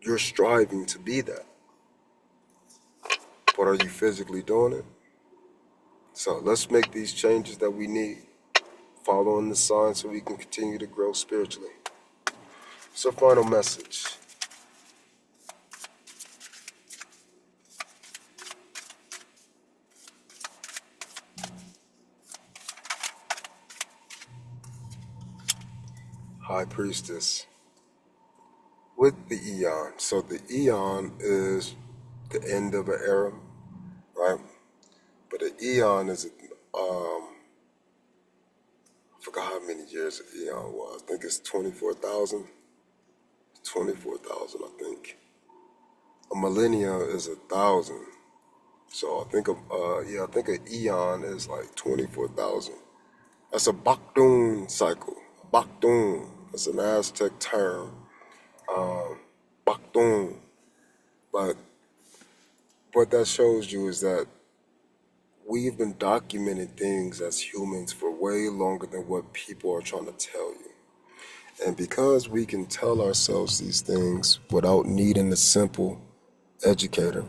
You're striving to be that. But are you physically doing it? So let's make these changes that we need, following the signs, so we can continue to grow spiritually. So final message. High Priestess with the Eon. So the Eon is the end of an era, right? But the Eon is, I forgot how many years the Eon was. I think it's 24,000. 24,000, I think. A millennia is 1,000. So I think an Eon is like 24,000. That's a Bakdun cycle. Bakdun. That's an Aztec term. Bakdun. But what that shows you is that we've been documenting things as humans for way longer than what people are trying to tell you. And because we can tell ourselves these things without needing a simple educator,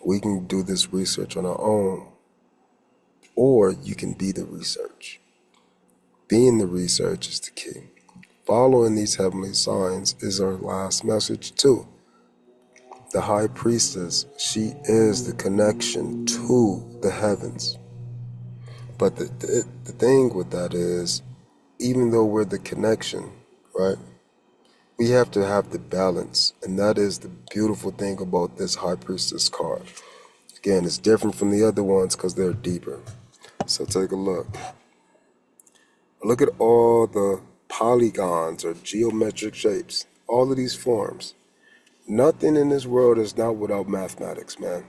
we can do this research on our own. Or you can be the research. Being the research is the key. Following these heavenly signs is our last message too. The High Priestess, she is the connection to the heavens. But the thing with that is, even though we're the connection, right? We have to have the balance, and that is the beautiful thing about this High Priestess card. Again, it's different from the other ones because they're deeper. So take a look. Look at all the polygons or geometric shapes, all of these forms. Nothing in this world is not without mathematics, man.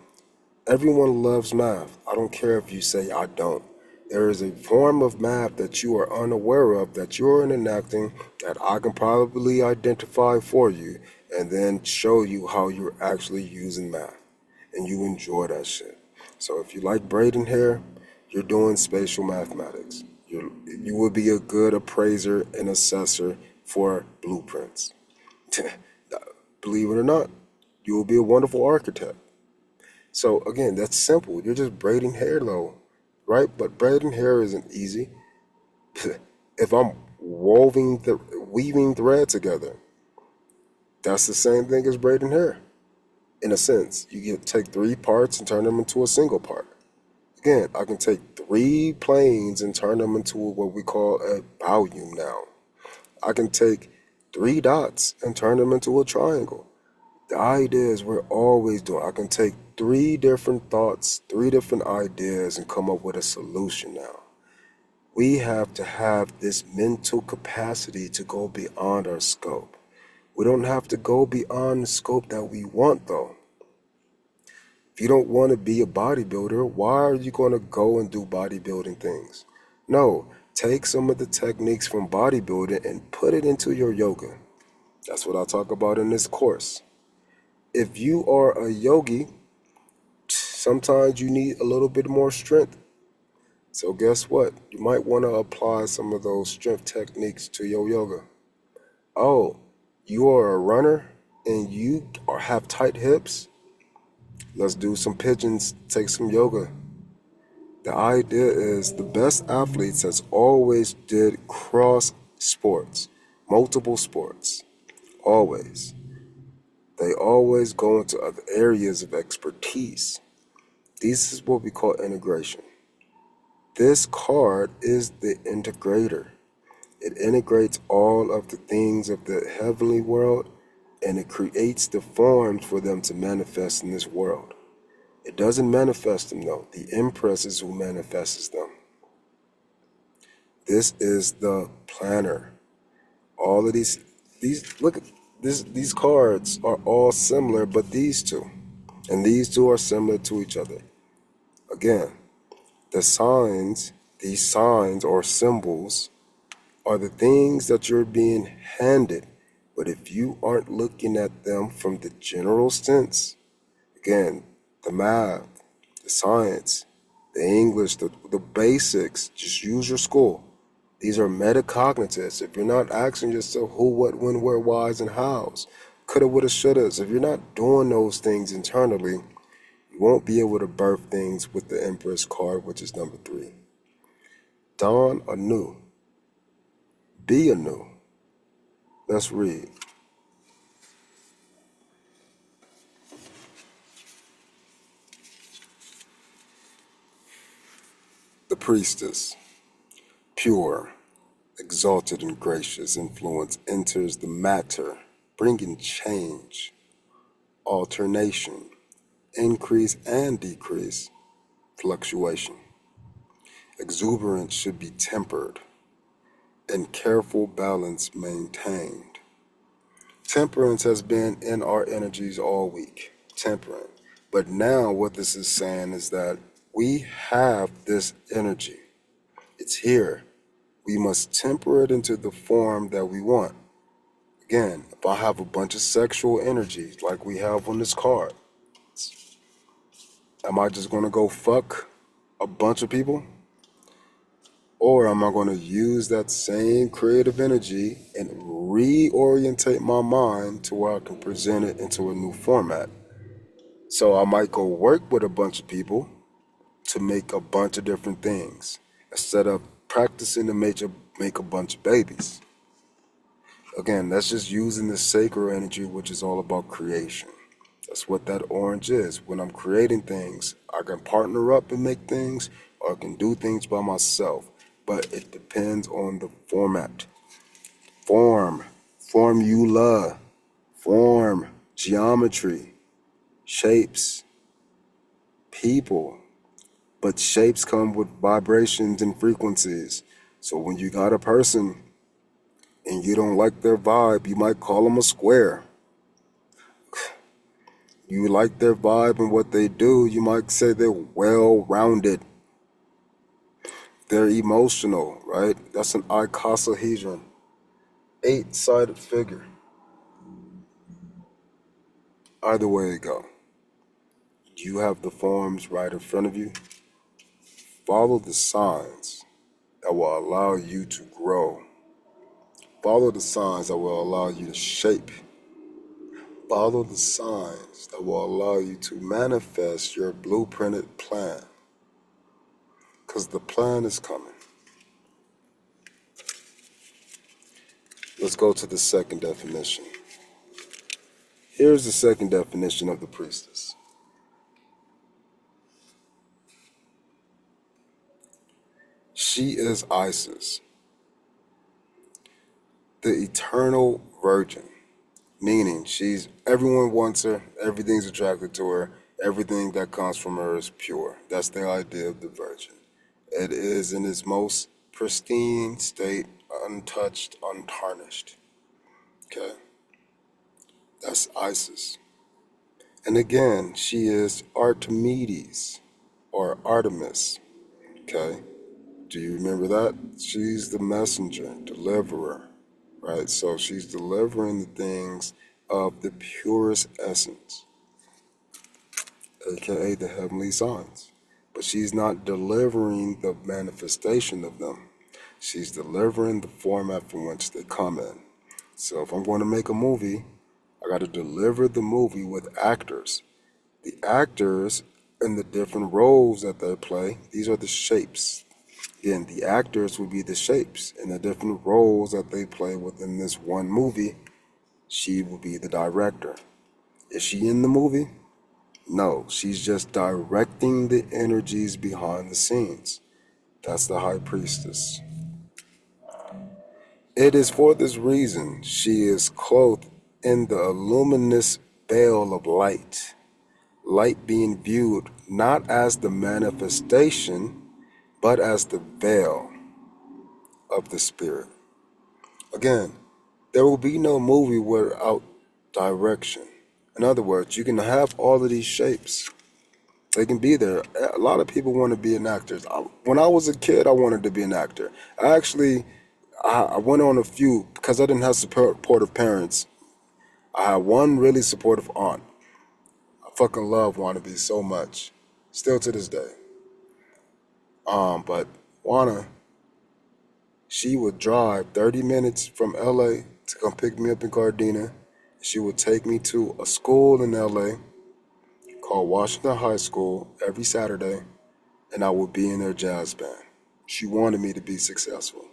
Everyone loves math. I don't care if you say I don't. There is a form of math that you are unaware of that you're enacting that I can probably identify for you and then show you how you're actually using math. And you enjoy that shit. So if you like braiding hair, you're doing spatial mathematics. You will be a good appraiser and assessor for blueprints. Believe it or not, you will be a wonderful architect. So again, that's simple. You're just braiding hair though, right? But braiding hair isn't easy. If I'm weaving thread together, that's the same thing as braiding hair. In a sense, you can take 3 parts and turn them into a single part. Again, I can take 3 planes and turn them into what we call a volume now. I can take 3 dots and turn them into a triangle. The idea is we're always doing. I can take 3 different thoughts, 3 different ideas, and come up with a solution now. We have to have this mental capacity to go beyond our scope. We don't have to go beyond the scope that we want, though. If you don't want to be a bodybuilder, why are you going to go and do bodybuilding things? No, take some of the techniques from bodybuilding and put it into your yoga. That's what I talk about in this course. If you are a yogi, sometimes you need a little bit more strength. So guess what? You might want to apply some of those strength techniques to your yoga. Oh, you are a runner and you have tight hips? Let's do some pigeons, take some yoga. The idea is the best athletes has always did cross sports, multiple sports, always. They always go into other areas of expertise. This is what we call integration. This card is the integrator. It integrates all of the things of the heavenly world and it creates the forms for them to manifest in this world. It doesn't manifest them though. The Empress is who manifests them. This is the planner. All of these look at these cards are all similar, but these two. And these two are similar to each other. Again, these signs or symbols are the things that you're being handed. But if you aren't looking at them from the general sense, again, the math, the science, the English, the basics, just use your school. These are metacognitives. If you're not asking yourself who, what, when, where, whys, and hows, coulda, woulda, shouldas, if you're not doing those things internally, you won't be able to birth things with the Empress card, which is number 3. Dawn anew. Be anew. Let's read. The Priestess. Pure, exalted and gracious influence enters the matter, bringing change, alternation, increase and decrease, fluctuation. Exuberance should be tempered and careful balance maintained. Temperance has been in our energies all week, temperance. But now what this is saying is that we have this energy. It's here. We must temper it into the form that we want. Again, if I have a bunch of sexual energies like we have on this card, am I just going to go fuck a bunch of people? Or am I going to use that same creative energy and reorientate my mind to where I can present it into a new format? So I might go work with a bunch of people to make a bunch of different things instead of practicing to make a bunch of babies. Again, that's just using the sacred energy, which is all about creation. That's what that orange is. When I'm creating things, I can partner up and make things, or I can do things by myself. but it depends on the format. Formula, form, geometry, shapes, people. But shapes come with vibrations and frequencies. So when you got a person and you don't like their vibe, you might call them a square. You like their vibe and what they do, you might say they're well-rounded. They're emotional, right? That's an icosahedron, 8-sided figure. Either way it go, you have the forms right in front of you. Follow the signs that will allow you to grow. Follow the signs that will allow you to shape. Follow the signs that will allow you to manifest your blueprinted plan. Because the plan is coming. Let's go to the second definition. Here's the second definition of the priestess. She is Isis, the eternal virgin, meaning everyone wants her, everything's attracted to her, everything that comes from her is pure. That's the idea of the virgin. It is in its most pristine state, untouched, untarnished. Okay? That's Isis. And again, she is Archimedes or Artemis. Okay? Do you remember that? She's the messenger, deliverer, right? So she's delivering the things of the purest essence, aka the heavenly signs. But she's not delivering the manifestation of them. She's delivering the format from which they come in. So if I'm going to make a movie, I got to deliver the movie with actors. The actors and the different roles that they play, these are the shapes. Again, the actors would be the shapes and the different roles that they play within this one movie. She will be the director. Is she in the movie? No, she's just directing the energies behind the scenes. That's the high priestess. It is for this reason she is clothed in the luminous veil of light. Light being viewed not as the manifestation, but as the veil of the spirit. Again, there will be no movie without direction. In other words, you can have all of these shapes. They can be there. A lot of people want to be an actor. When I was a kid, I wanted to be an actor. I went on a few because I didn't have supportive parents. I had one really supportive aunt. I fucking love Wannabe so much. Still to this day. But Wanna, she would drive 30 minutes from LA to come pick me up in Gardena. She would take me to a school in LA called Washington High School every Saturday, and I would be in their jazz band. She wanted me to be successful.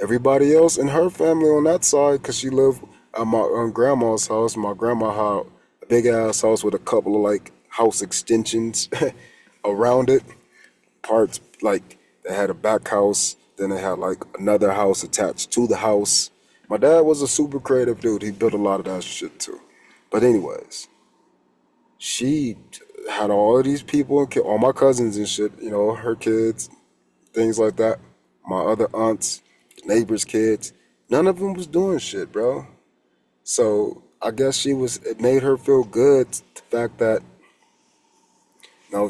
Everybody else in her family on that side, because she lived at my grandma's house. My grandma had a big ass house with a couple of like house extensions around it. Parts like they had a back house, then they had like another house attached to the house. My dad was a super creative dude. He built a lot of that shit too. But anyways, she had all of these people, all my cousins and shit, her kids, things like that. My other aunts, neighbors' kids. None of them was doing shit, bro. So I guess it made her feel good, the fact that,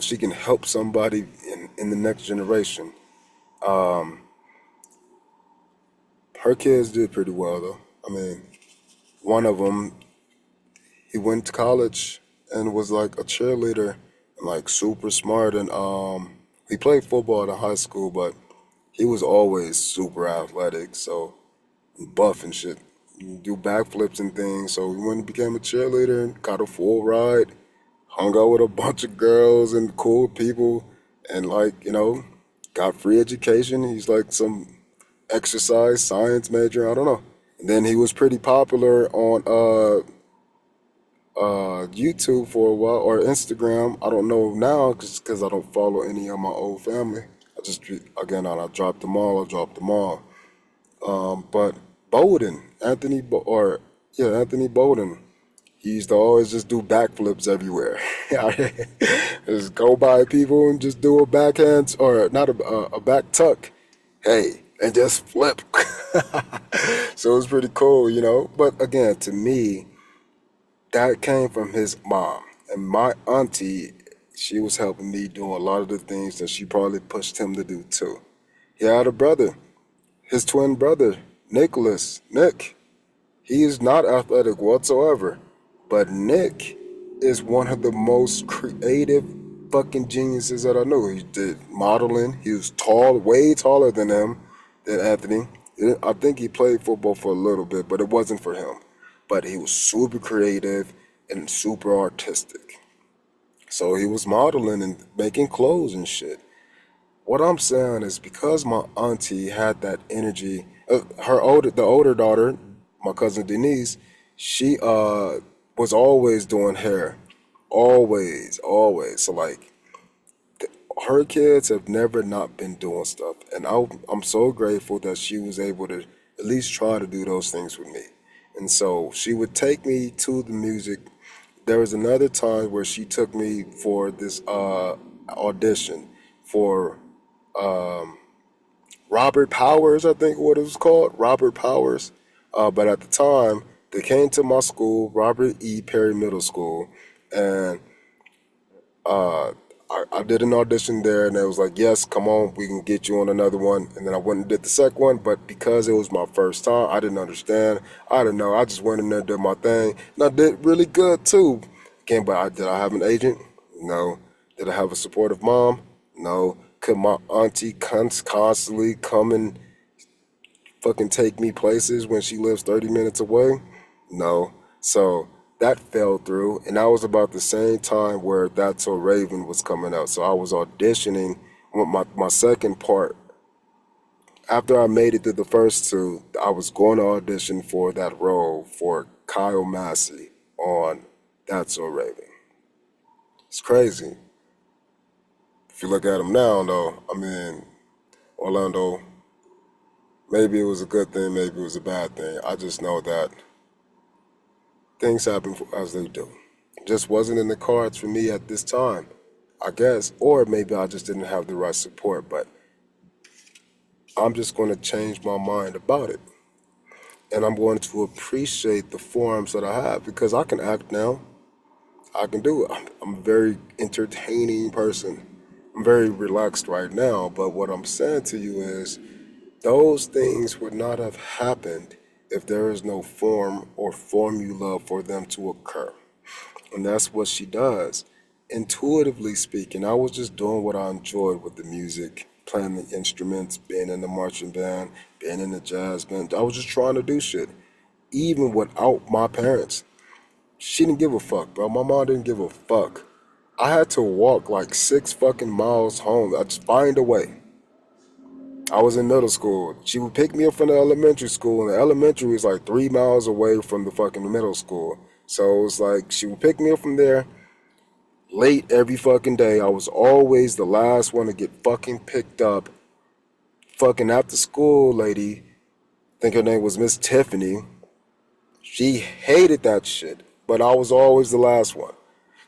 she can help somebody in the next generation. Her kids did pretty well, though. I mean, one of them, he went to college and was like a cheerleader and like super smart. And he played football in high school, but he was always super athletic, so buff and shit. Do backflips and things. So he went and became a cheerleader and got a full ride, hung out with a bunch of girls and cool people, and got free education. He's like some exercise science major. I don't know. And then he was pretty popular on YouTube for a while, or Instagram. I don't know now because I don't follow any of my old family. I again, I dropped them all. I dropped them all. But Bowden, Anthony Bowden, he used to always just do backflips everywhere. Just go by people and just do a backhand or not a back tuck. Hey, and just flip. So it was pretty cool, you know. But again, to me, that came from his mom. And my auntie, she was helping me do a lot of the things that she probably pushed him to do too. He had a brother, his twin brother, Nick. He is not athletic whatsoever. But Nick is one of the most creative fucking geniuses that I know. He did modeling. He was tall, way taller than him, than Anthony. I think he played football for a little bit, but it wasn't for him. But he was super creative and super artistic. So he was modeling and making clothes and shit. What I'm saying is because my auntie had that energy, the older daughter, my cousin Denise, she was always doing hair, always. So like her kids have never not been doing stuff, and I'm so grateful that she was able to at least try to do those things with me. And so she would take me to the music. There was another time where she took me for this audition for Robert Powers, I think what it was called, Robert Powers. But at the time, they came to my school, Robert E. Perry Middle School, and I did an audition there, and it was like, yes, come on, we can get you on another one. And then I went and did the second one, but because it was my first time, I didn't understand. I didn't know. I just went in there, did my thing, and I did really good too. Again, but did I have an agent? No. Did I have a supportive mom? No. Could my auntie constantly come and fucking take me places when she lives 30 minutes away? No. So that fell through, and that was about the same time where That's So Raven was coming out. So I was auditioning with my second part. After I made it through the first two, I was going to audition for that role for Kyle Massey on That's So Raven. It's crazy. If you look at him now, though, I mean, Orlando, maybe it was a good thing, maybe it was a bad thing. I just know that things happen as they do. Just wasn't in the cards for me at this time, I guess. Or maybe I just didn't have the right support, but I'm just going to change my mind about it. And I'm going to appreciate the forms that I have because I can act now. I can do it. I'm a very entertaining person. I'm very relaxed right now, but what I'm saying to you is those things would not have happened if there is no form or formula for them to occur. And that's what she does. Intuitively speaking, I was just doing what I enjoyed with the music, playing the instruments, being in the marching band, being in the jazz band. I was just trying to do shit, even without my parents. She didn't give a fuck, bro. My mom didn't give a fuck. I had to walk like 6 fucking miles home. I just find a way. I was in middle school. She would pick me up from the elementary school, and the elementary was like 3 miles away from the fucking middle school. So it was like she would pick me up from there late every fucking day. I was always the last one to get fucking picked up. Fucking after school lady, I think her name was Miss Tiffany. She hated that shit, but I was always the last one.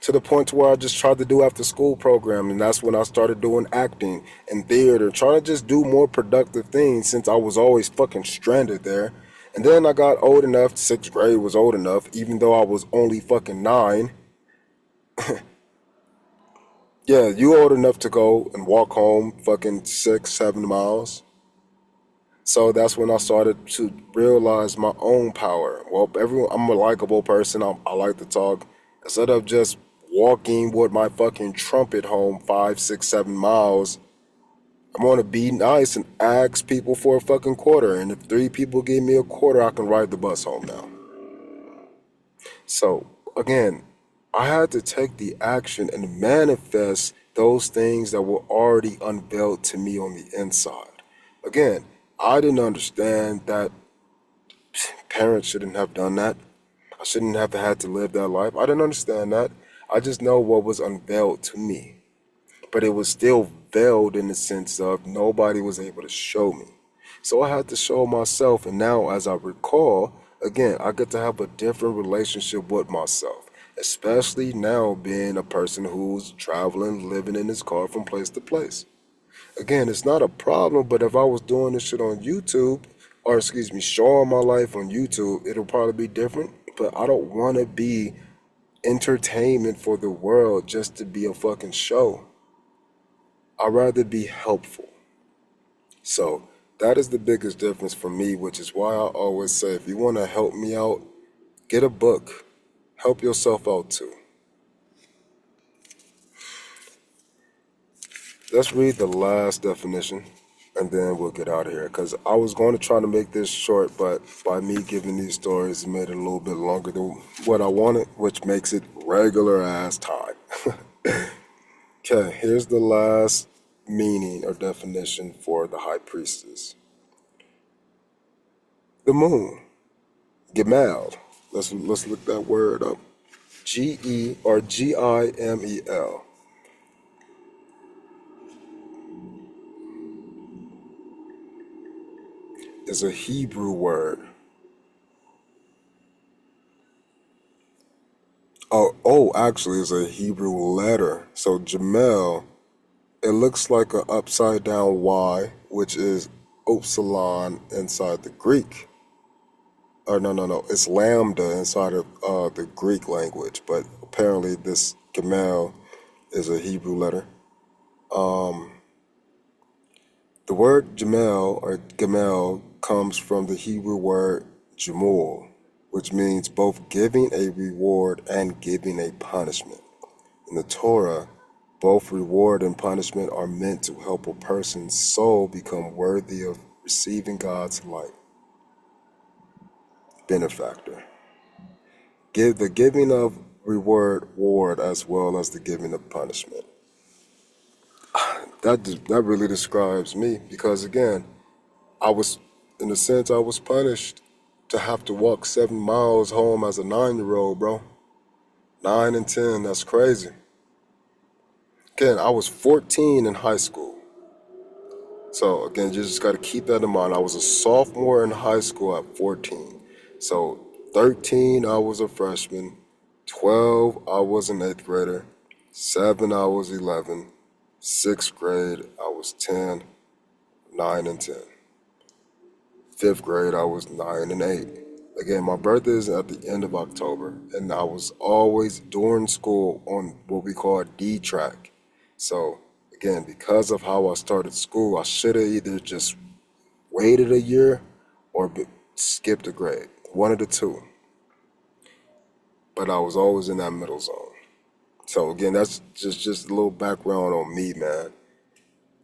To the point to where I just tried to do after school program, and that's when I started doing acting and theater, trying to just do more productive things since I was always fucking stranded there. And then I got old enough, 6th grade was old enough, even though I was only fucking 9. Yeah, you old enough to go and walk home fucking 6, 7 miles. So that's when I started to realize my own power. Well, everyone, I'm a likable person. I like to talk. Instead of just walking with my fucking trumpet home 5, 6, 7 miles, I'm gonna be nice and ask people for a fucking quarter. And if 3 people give me a quarter, I can ride the bus home now. So again, I had to take the action and manifest those things that were already unveiled to me on the inside. Again, I didn't understand that parents shouldn't have done that. I shouldn't have had to live that life. I didn't understand that. I just know what was unveiled to me. but it was still veiled in the sense of nobody was able to show me. So I had to show myself, and now as I recall, again, I get to have a different relationship with myself, especially now being a person who's traveling, living in his car from place to place. Again, it's not a problem, but if I was doing this shit on YouTube, or excuse me, showing my life on YouTube, it'll probably be different. But I don't want to be entertainment for the world just to be a fucking show. I'd rather be helpful. So that is the biggest difference for me, which is why I always say if you want to help me out, get a book. Help yourself out too. Let's read the last definition and then we'll get out of here. Because I was going to try to make this short, but by me giving these stories, it made it a little bit longer than what I wanted, which makes it regular ass time. Okay, here's the last meaning or definition for the high priestess. The moon, Gemel. Let's look that word up. Gimel. Is a Hebrew word. Actually, it's a Hebrew letter. So Jamel, it looks like an upside down Y, which is Upsilon inside the Greek. No. It's lambda inside of the Greek language, but apparently this Gemel is a Hebrew letter. The word Jamel or Gemel comes from the Hebrew word Jamul, which means both giving a reward and giving a punishment. In the Torah, both reward and punishment are meant to help a person's soul become worthy of receiving God's light. Benefactor. Give the giving of reward as well as the giving of punishment. That really describes me because again, I was punished to have to walk 7 miles home as a 9-year-old, bro. 9 and 10, that's crazy. Again, I was 14 in high school. So again, you just got to keep that in mind. I was a sophomore in high school at 14. So 13, I was a freshman. 12, I was an 8th grader. 7, I was 11. 6th grade, I was 10. 9 and 10. 5th grade, I was 9 and 8. Again, my birthday is at the end of October, and I was always during school on what we call D track. So again, because of how I started school, I should have either just waited a year or skipped a grade, one of the two. But I was always in that middle zone. So again, that's just a little background on me, man,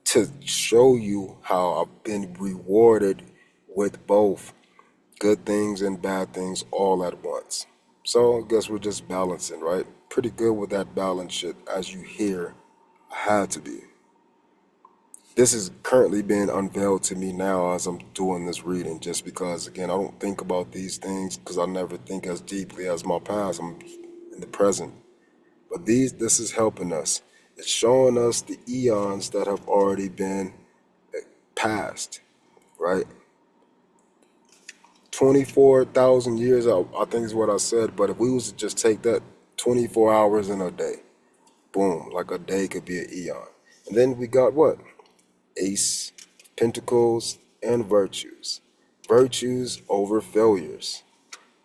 to show you how I've been rewarded with both good things and bad things all at once. So I guess we're just balancing, right? Pretty good with that balance shit, as you hear, I had to be. This is currently being unveiled to me now as I'm doing this reading, just because, again, I don't think about these things because I never think as deeply as my past. I'm in the present. But this is helping us. It's showing us the eons that have already been passed, right? 24,000 years, I think is what I said. But if we was to just take that 24 hours in a day, boom, like a day could be an eon. And then we got what? Ace, Pentacles, and virtues. Virtues over failures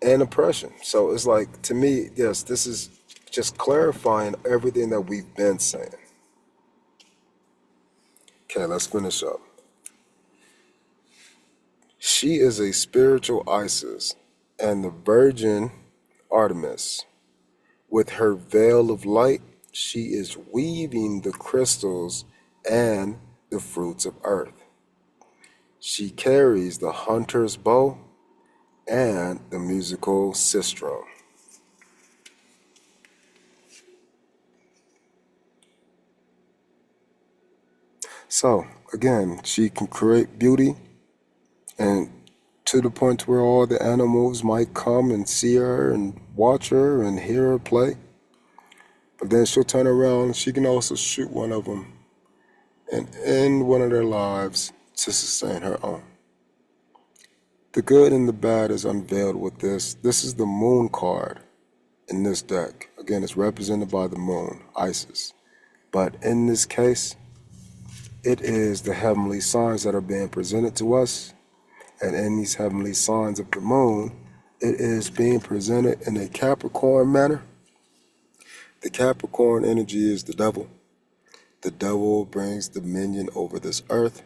and oppression. So it's like, to me, yes, this is just clarifying everything that we've been saying. Okay, let's finish up. She is a spiritual Isis and the virgin Artemis. With her veil of light, she is weaving the crystals and the fruits of earth. She carries the hunter's bow and the musical sistrum. So, again, she can create beauty, and to the point where all the animals might come and see her and watch her and hear her play. But then she'll turn around and she can also shoot one of them and end one of their lives to sustain her own. The good and the bad is unveiled with this. This is the moon card in this deck. Again, it's represented by the moon, Isis. But in this case, it is the heavenly signs that are being presented to us. And in these heavenly signs of the moon, it is being presented in a Capricorn manner. The Capricorn energy is the devil. The devil brings dominion over this earth.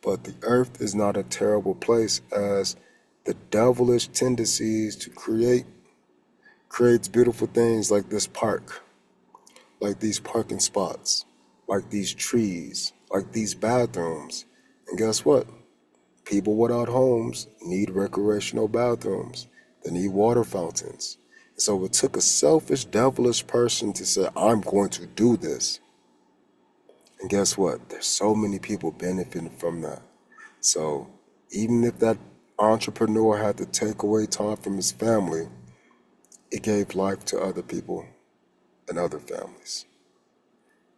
But the earth is not a terrible place, as the devilish tendencies to creates beautiful things like this park, like these parking spots, like these trees, like these bathrooms. And guess what? People without homes need recreational bathrooms. They need water fountains. So it took a selfish, devilish person to say, I'm going to do this. And guess what? There's so many people benefiting from that. So even if that entrepreneur had to take away time from his family, it gave life to other people and other families.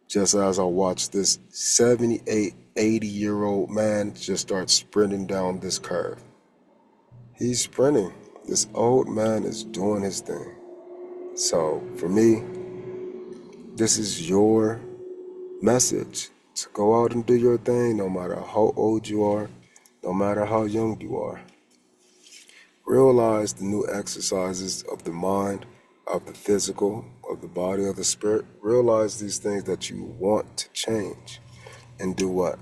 Just as I watched this 78, 80-year-old man just start sprinting down this curve. He's sprinting. This old man is doing his thing. So for me, this is your message to go out and do your thing, no matter how old you are, no matter how young you are. Realize the new exercises of the mind, of the physical, of the body, of the spirit. Realize these things that you want to change, and do what?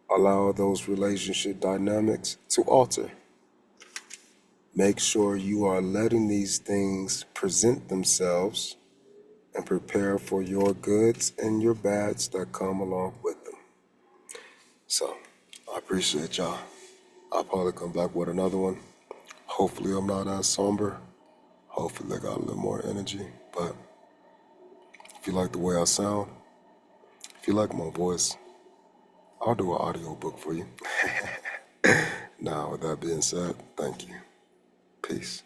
Allow those relationship dynamics to alter. Make sure you are letting these things present themselves and prepare for your goods and your bads that come along with them. So, I appreciate y'all. I'll probably come back with another one. Hopefully I'm not as somber. Hopefully I got a little more energy. But if you like the way I sound, if you like my voice, I'll do an audio book for you. Now, with that being said, thank you. Peace.